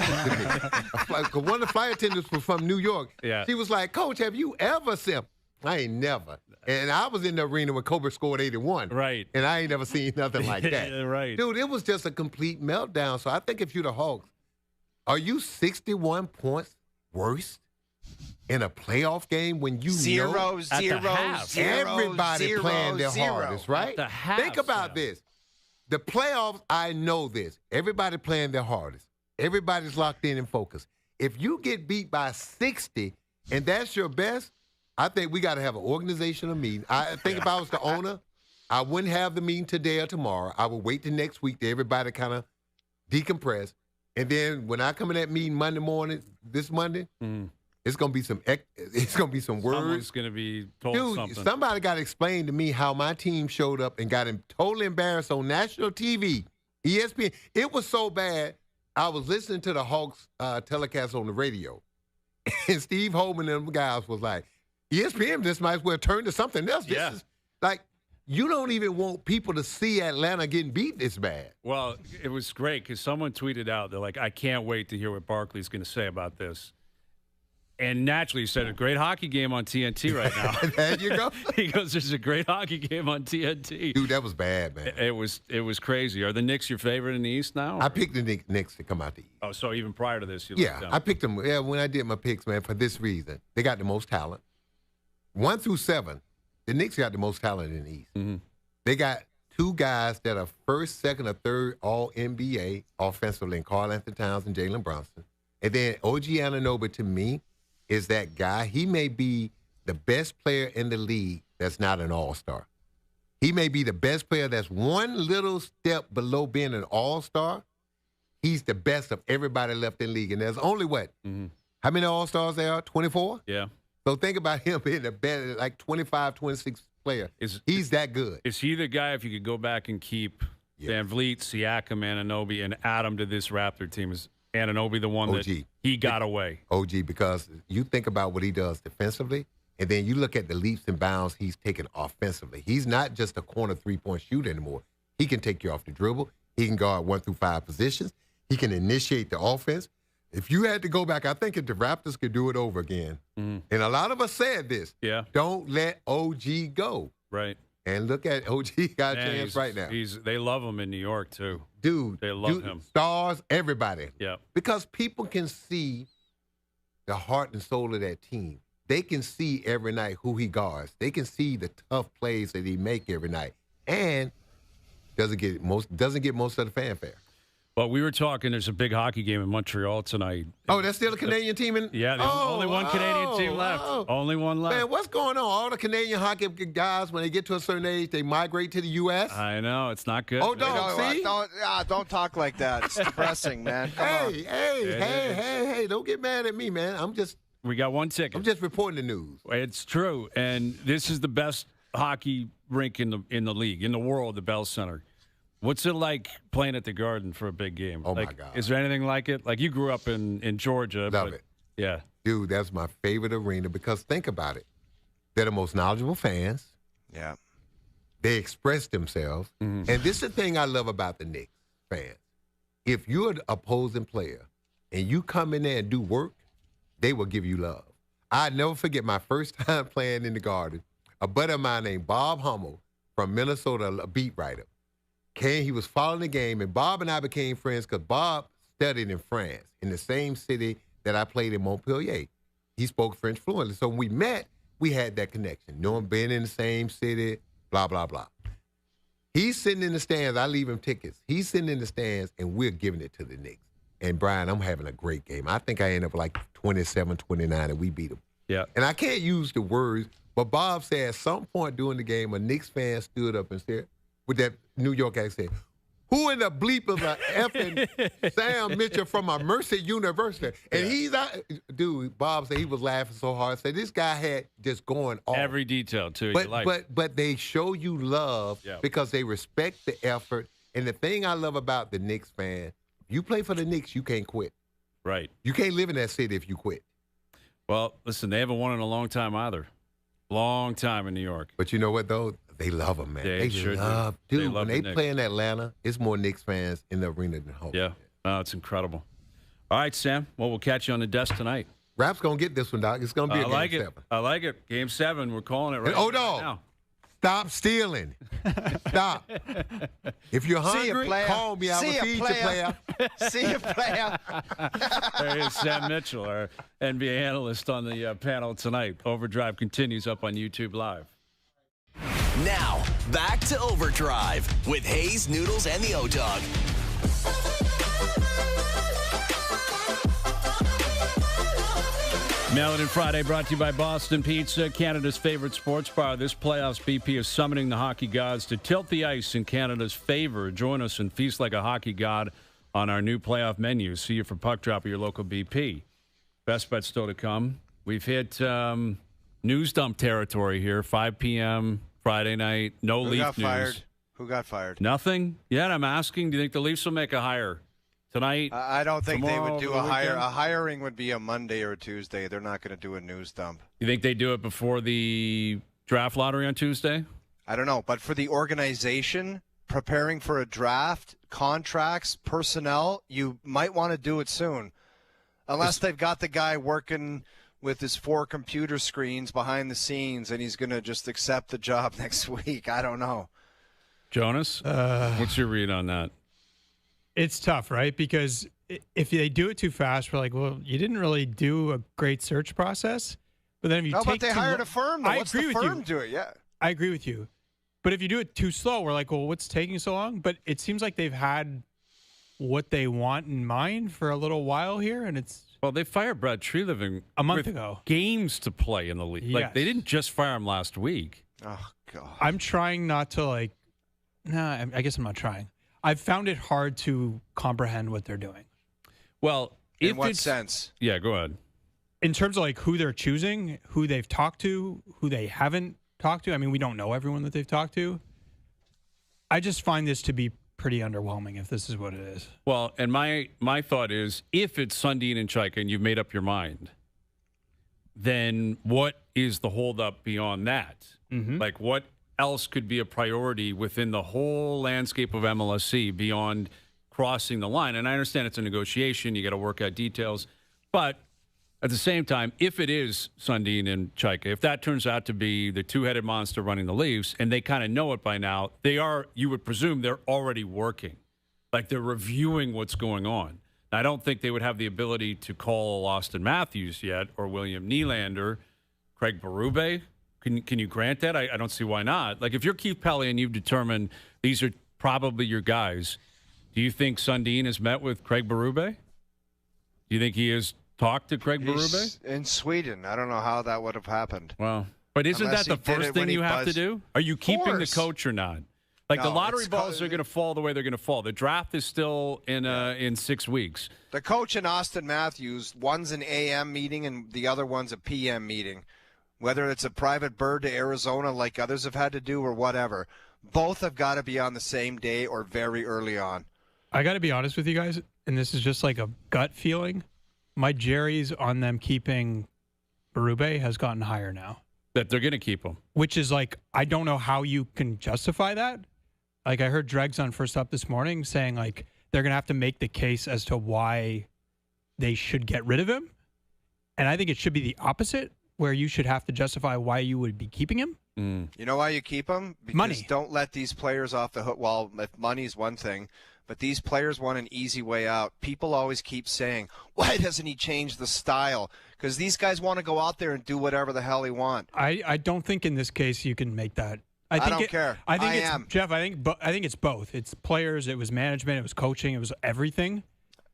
One of the flight attendants was from New York. Yeah. She was like, Coach, have you ever seen? I ain't never. And I was in the arena when Kobe scored 81. Right. And I ain't never seen nothing like that. Right. Dude, it was just a complete meltdown. So I think if you're the Hawks, are you 61 points worse in a playoff game when you know everybody playing their hardest, right? Think about this. The playoffs, I know this. Everybody playing their hardest. Everybody's locked in and focused. If you get beat by 60 and that's your best, I think we got to have an organizational meeting. I think if I was the owner, I wouldn't have the meeting today or tomorrow. I would wait till next week to everybody kind of decompress. And then when I come in that meeting Monday morning, this Monday, it's gonna be some words. Someone's gonna be told something. Somebody got to explain to me how my team showed up and got him totally embarrassed on national TV, ESPN. It was so bad. I was listening to the Hawks telecast on the radio, and Steve Holman and them guys was like, ESPN just might as well turn to something else. This is like, you don't even want people to see Atlanta getting beat this bad. Well, it was great because someone tweeted out, they're like, I can't wait to hear what Barkley's going to say about this. And naturally, he said, a great hockey game on TNT right now. There you go. He goes, there's a great hockey game on TNT. Dude, that was bad, man. It was crazy. Are the Knicks your favorite in the East now? I picked the Knicks to come out the East. Oh, so even prior to this, you yeah, them. I picked them. Yeah, when I did my picks, man, for this reason. They got the most talent. 1 through 7, the Knicks got the most talent in the East. Mm-hmm. They got 2 guys that are first, second, or third All-NBA offensively in Karl-Anthony Towns and Jalen Brunson. And then OG Anunoby, to me, is that guy. He may be the best player in the league that's not an all-star. He may be the best player that's one little step below being an all-star. He's the best of everybody left in the league. And there's only what? Mm-hmm. How many all-stars there are? 24? Yeah. So think about him being the best, like 25, 26 player. He's that good. Is he the guy, if you could go back and keep Van Vliet, Siakam, Anunoby, and add him to this Raptor team, is Anunoby the one OG. that he got away? OG, because you think about what he does defensively, and then you look at the leaps and bounds he's taken offensively. He's not just a corner three-point shooter anymore. He can take you off the dribble. He can guard 1 through 5 positions. He can initiate the offense. If you had to go back, I think if the Raptors could do it over again, and a lot of us said this, don't let OG go. Right. And look at OG got a chance right now. They love him in New York, too. Dude. They love him. Stars, everybody. Yeah. Because people can see the heart and soul of that team. They can see every night who he guards. They can see the tough plays that he make every night. And doesn't get most of the fanfare. Well, we were talking, there's a big hockey game in Montreal tonight. Oh, that's still a Canadian team? Only one Canadian team left. Only one left. Man, what's going on? All the Canadian hockey guys, when they get to a certain age, they migrate to the U.S.? I know. It's not good. Oh, see? Don't talk like that. It's depressing, man. Hey, don't get mad at me, man. We got one ticket. I'm just reporting the news. It's true. And this is the best hockey rink in the league, in the world, the Bell Center. What's it like playing at the Garden for a big game? Oh, my God. Is there anything like it? Like, you grew up in Georgia. Love it. Yeah. Dude, that's my favorite arena because think about it. They're the most knowledgeable fans. Yeah. They express themselves. Mm-hmm. And this is the thing I love about the Knicks fans. If you're an opposing player and you come in there and do work, they will give you love. I never forget my first time playing in the Garden. A buddy of mine named Bob Hummel from Minnesota, a beat writer, he was following the game, and Bob and I became friends because Bob studied in France, in the same city that I played in Montpellier. He spoke French fluently. So when we met, we had that connection. Knowing being in the same city, blah, blah, blah. He's sitting in the stands. I leave him tickets. He's sitting in the stands, and we're giving it to the Knicks. And, Brian, I'm having a great game. I think I end up like 27-29, and we beat them. Yeah. And I can't use the words, but Bob said at some point during the game, a Knicks fan stood up and said, with that New York accent, who in the bleep is a effing Sam Mitchell from a Merced University? And he's out. Dude, Bob said he was laughing so hard. Said this guy had just going off. Every detail, too. But they show you love because they respect the effort. And the thing I love about the Knicks fan, you play for the Knicks, you can't quit. Right. You can't live in that city if you quit. Well, listen, they haven't won in a long time either. Long time in New York. But you know what, though? They love them, man. They sure love, do. Dude, they love when they play in Atlanta, it's more Knicks fans in the arena than home. Yeah. Oh, it's incredible. All right, Sam. Well, we'll catch you on the desk tonight. Raps going to get this one, Doc. It's going to be a like Game it. 7. I like it. Game 7. We're calling it right, And right now. Stop stealing. Stop. If you're hungry, call me. I will feed you, player. See you, player. There is Sam Mitchell, our NBA analyst on the panel tonight. Overdrive continues up on YouTube Live. Now, back to Overdrive with Hayes, Noodles, and the O-Dog. Melon and Friday brought to you by Boston Pizza, Canada's favorite sports bar. This playoffs, BP is summoning the hockey gods to tilt the ice in Canada's favor. Join us and feast like a hockey god on our new playoff menu. See you for puck drop at your local BP. Best bet still to come. We've hit news dump territory here, 5 p.m. Friday night. No Who Leaf got news. fired? Who got fired? Nothing yet. I'm asking, do you think the Leafs will make a hire tonight? I don't think they tomorrow, would do over a the hire. weekend? A hiring would be a Monday or a Tuesday. They're not going to do a news dump. You think they do it before the draft lottery on Tuesday? I don't know, but for the organization preparing for a draft, contracts, personnel, you might want to do it soon, unless they've got the guy working with his 4 computer screens behind the scenes and he's going to just accept the job next week. I don't know. Jonas, what's your read on that? It's tough, right? Because if they do it too fast, we're like, well, you didn't really do a great search process. But then if you No, take but they too hired a firm. Though. I What's agree the with firm you. do it? Yeah. I agree with you. But if you do it too slow, we're like, well, what's taking so long? But it seems like they've had what they want in mind for a little while here, and it's Well, they fired Brad Treliving a month with ago. Games to play in the league. Like Yes. they didn't just fire him last week. Oh God. I'm trying not to like. Nah, I guess I'm not trying. I've found it hard to comprehend what they're doing. Well, In if what it's, sense? Yeah, go ahead. In terms of like who they're choosing, who they've talked to, who they haven't talked to. I mean, we don't know everyone that they've talked to. I just find this to be pretty underwhelming if this is what it is. Well, and my thought is, if it's Sundin and Chaika and you've made up your mind, then what is the holdup beyond that? Like, what else could be a priority within the whole landscape of MLSC beyond crossing the line? And I understand it's a negotiation. You got to work out details. But at the same time, if it is Sundin and Chaika, if that turns out to be the two-headed monster running the Leafs, and they kind of know it by now, you would presume they're already working. Like they're reviewing what's going on. Now, I don't think they would have the ability to call Austin Matthews yet, or William Nylander, Craig Berube. Can you grant that? I don't see why not. Like if you're Keith Pelley and you've determined these are probably your guys, do you think Sundin has met with Craig Berube? Do you think he has talked to Craig He's Berube? in Sweden. I don't know how that would have happened. Well, but isn't Unless that he the did first it when thing he you have to buzzed. do? Are you keeping the course. coach or not? Like the No, lottery it's balls are going to fall the way they're going to fall. The draft is still in 6 weeks. The coach and Austin Matthews, one's an AM meeting and the other one's a PM meeting. Whether it's a private bird to Arizona like others have had to do or whatever, both have got to be on the same day or very early on. I got to be honest with you guys, and this is just like a gut feeling. My Jerry's on them keeping Berube has gotten higher now. That they're going to keep him. Which is like, I don't know how you can justify that. Like I heard Dregs on First Up this morning saying like they're going to have to make the case as to why they should get rid of him. And I think it should be the opposite, where you should have to justify why you would be keeping him. You know why you keep him? Because Money. Don't let these players off the hook. Well, if money's one thing, but these players want an easy way out. People always keep saying, why doesn't he change the style? Because these guys want to go out there and do whatever the hell they want. I don't think in this case you can make that. I don't care. I think I it's am. Jeff. I think it's both. It's players. It was management. It was coaching. It was everything.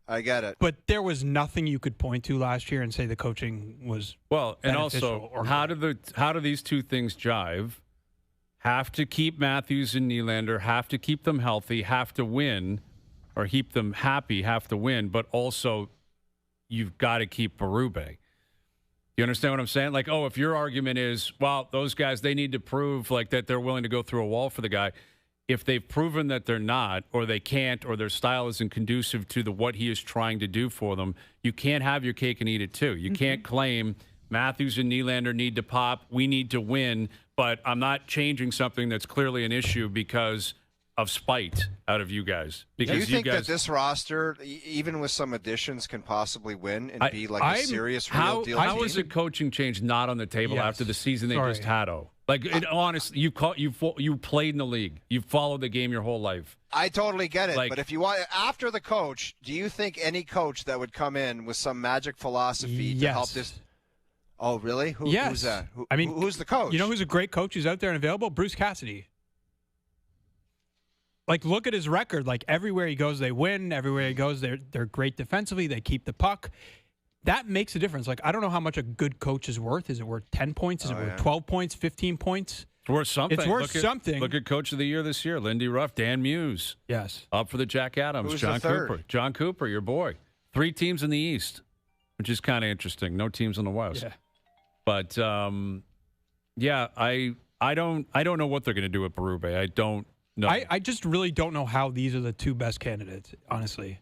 I get it. But there was nothing you could point to last year and say the coaching was Well, and beneficial also, or how do these two things jive? Have to keep Matthews and Nylander, have to keep them healthy, have to win, or keep them happy, have to win, but also you've got to keep Berube. You understand what I'm saying? Like, oh, if your argument is, well, those guys, they need to prove like that they're willing to go through a wall for the guy. If they've proven that they're not, or they can't, or their style isn't conducive to what he is trying to do for them, you can't have your cake and eat it too. You can't claim Matthews and Nylander need to pop, we need to win, but I'm not changing something that's clearly an issue because of spite out of you guys. Do Because you think guys, that this roster, even with some additions, can possibly win and be like a serious real deal? How is a coaching change not on the table after the season they just had? Honestly, you played in the league. You've followed the game your whole life. I totally get it. But if you want, after the coach, do you think any coach that would come in with some magic philosophy to help this? Oh, really? Who's that? Who's the coach? You know who's a great coach who's out there and available? Bruce Cassidy. Like, look at his record. Like, everywhere he goes, they win. Everywhere he goes, they're great defensively. They keep the puck. That makes a difference. Like, I don't know how much a good coach is worth. Is it worth 10 points? Is it worth 12 points, 15 points? It's worth something. It's worth something. Look at Coach of the Year this year, Lindy Ruff, Dan Muse. Yes. Up for the Jack Adams. Who's John the third? Cooper. John Cooper, your boy. 3 teams in the East, which is kind of interesting. No teams in the West. Yeah. But, I don't know what they're going to do with Berube. I don't know. I just really don't know how these are the 2 best candidates, honestly.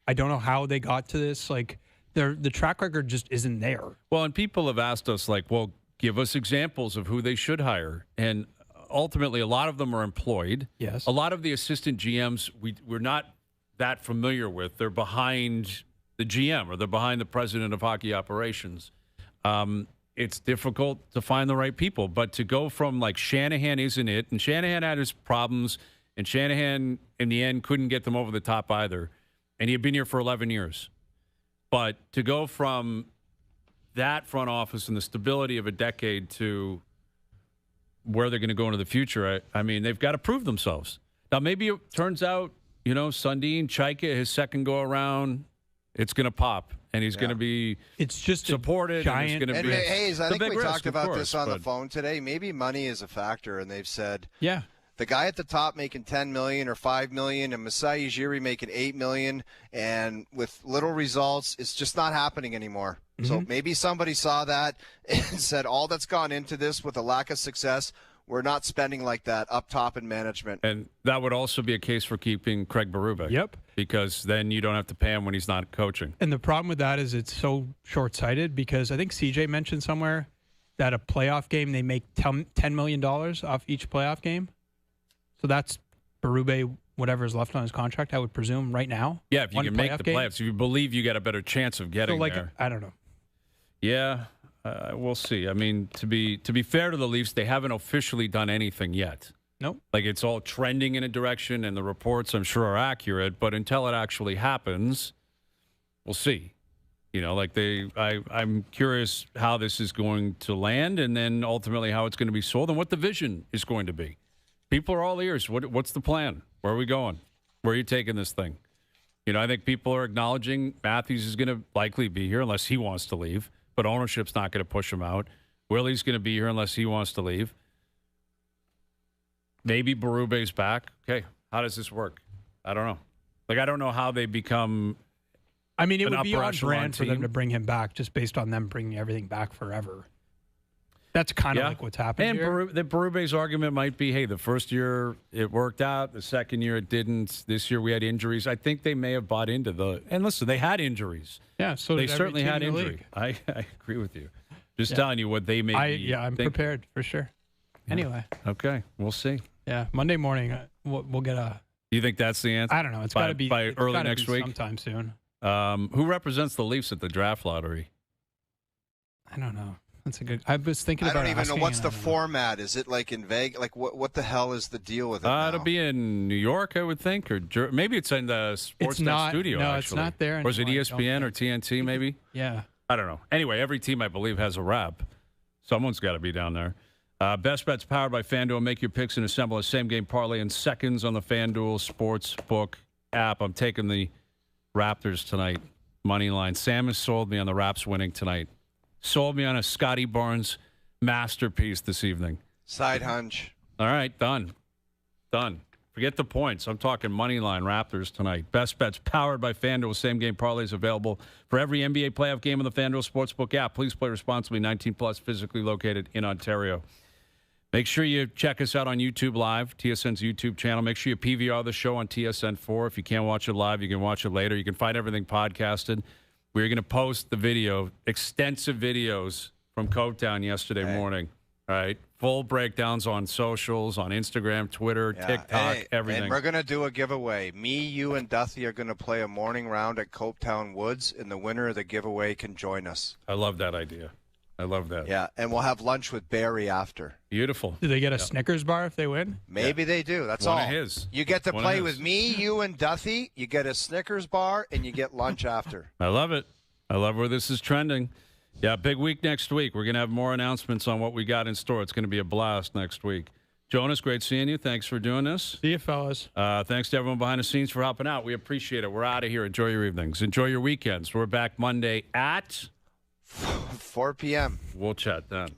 I don't know how they got to this. Like, the track record just isn't there. Well, and people have asked us, like, well, give us examples of who they should hire. And ultimately, a lot of them are employed. Yes. A lot of the assistant GMs we're not that familiar with. They're behind the GM or they're behind the president of hockey operations. It's difficult to find the right people. But to go from, like, Shanahan isn't it, and Shanahan had his problems, and Shanahan, in the end, couldn't get them over the top either. And he had been here for 11 years. But to go from that front office and the stability of a decade to where they're going to go into the future, I mean, they've got to prove themselves. Now, maybe it turns out, Sundin, Chaika, his second go-around, it's going to pop, and he's going to be supported. Giant. And, Hayes, I think we talked about this this on the phone today. Maybe money is a factor, and they've said, yeah, the guy at the top making $10 million or $5 million, and Masai Ujiri making $8 million, and with little results, it's just not happening anymore. Mm-hmm. So maybe somebody saw that and said, all that's gone into this with a lack of success, we're not spending like that up top in management. And that would also be a case for keeping Craig Berube. Yep. Because then you don't have to pay him when he's not coaching. And the problem with that is it's so short-sighted because I think CJ mentioned somewhere that a playoff game, they make $10 million off each playoff game. So that's Berube, whatever is left on his contract, I would presume, right now. Yeah, if you can make the game. playoffs. If you believe you got a better chance of getting there. I don't know. Yeah, we'll see. I mean, to be fair to the Leafs, they haven't officially done anything yet. Nope. Like, it's all trending in a direction, and the reports, I'm sure, are accurate. But until it actually happens, we'll see. I'm curious how this is going to land, and then ultimately how it's going to be sold, and what the vision is going to be. People are all ears. What's the plan? Where are we going? Where are you taking this thing? I think people are acknowledging Matthews is going to likely be here unless he wants to leave, but ownership's not going to push him out. Willie's going to be here unless he wants to leave. Maybe Berube's back. Okay, how does this work? I don't know. I don't know how they become. I mean, it would be on brand for them team to bring him back just based on them bringing everything back forever. That's kind of like what's happened here. And Berube's argument might be, hey, the first year it worked out. The second year it didn't. This year we had injuries. I think they may have bought into the – and listen, they had injuries. Yeah, so they did every certainly team had in the injury. league. I agree with you. Just telling you what they may be. Yeah, I'm prepared for sure. Anyway. Okay, we'll see. Yeah, Monday morning we'll get a – You think that's the answer? I don't know. It's got to be – by early next week? Sometime soon. Who represents the Leafs at the draft lottery? I don't know. That's a good. I was thinking about. I don't even know what's the format. Is it like in Vegas? Like what the hell is the deal with it? It'll be in New York, I would think, or maybe it's in the Sportsnet studio. No, actually. it's not there. Or is it ESPN or TNT? Maybe. Yeah. I don't know. Anyway, every team I believe has a rep. Someone's got to be down there. Best Bets powered by FanDuel. Make your picks and assemble a same-game parlay in seconds on the FanDuel Sportsbook app. I'm taking the Raptors tonight, money line. Sam has sold me on the Raps winning tonight. Sold me on a Scotty Barnes masterpiece this evening. Side hunch. All right, done. Forget the points. I'm talking money line Raptors tonight. Best Bets powered by FanDuel. Same-game parlays available for every NBA playoff game on the FanDuel Sportsbook app. Please play responsibly. 19+, physically located in Ontario. Make sure you check us out on YouTube Live, TSN's YouTube channel. Make sure you PVR the show on TSN4. If you can't watch it live, you can watch it later. You can find everything podcasted. We're going to post the video, extensive videos from Covetown yesterday morning. All right. Full breakdowns on socials, on Instagram, Twitter, TikTok, everything. And we're going to do a giveaway. Me, you, and Duthie are going to play a morning round at Copetown Woods, and the winner of the giveaway can join us. I love that idea. I love that. Yeah, and we'll have lunch with Barry after. Beautiful. Do they get a Snickers bar if they win? Maybe they do. That's One all. of his. You get to One play of with his. me, you, and Duthie. You get a Snickers bar, and you get lunch after. I love it. I love where this is trending. Yeah, big week next week. We're going to have more announcements on what we got in store. It's going to be a blast next week. Jonas, great seeing you. Thanks for doing this. See you, fellas. Thanks to everyone behind the scenes for helping out. We appreciate it. We're out of here. Enjoy your evenings. Enjoy your weekends. We're back Monday at 4 p.m. We'll chat then.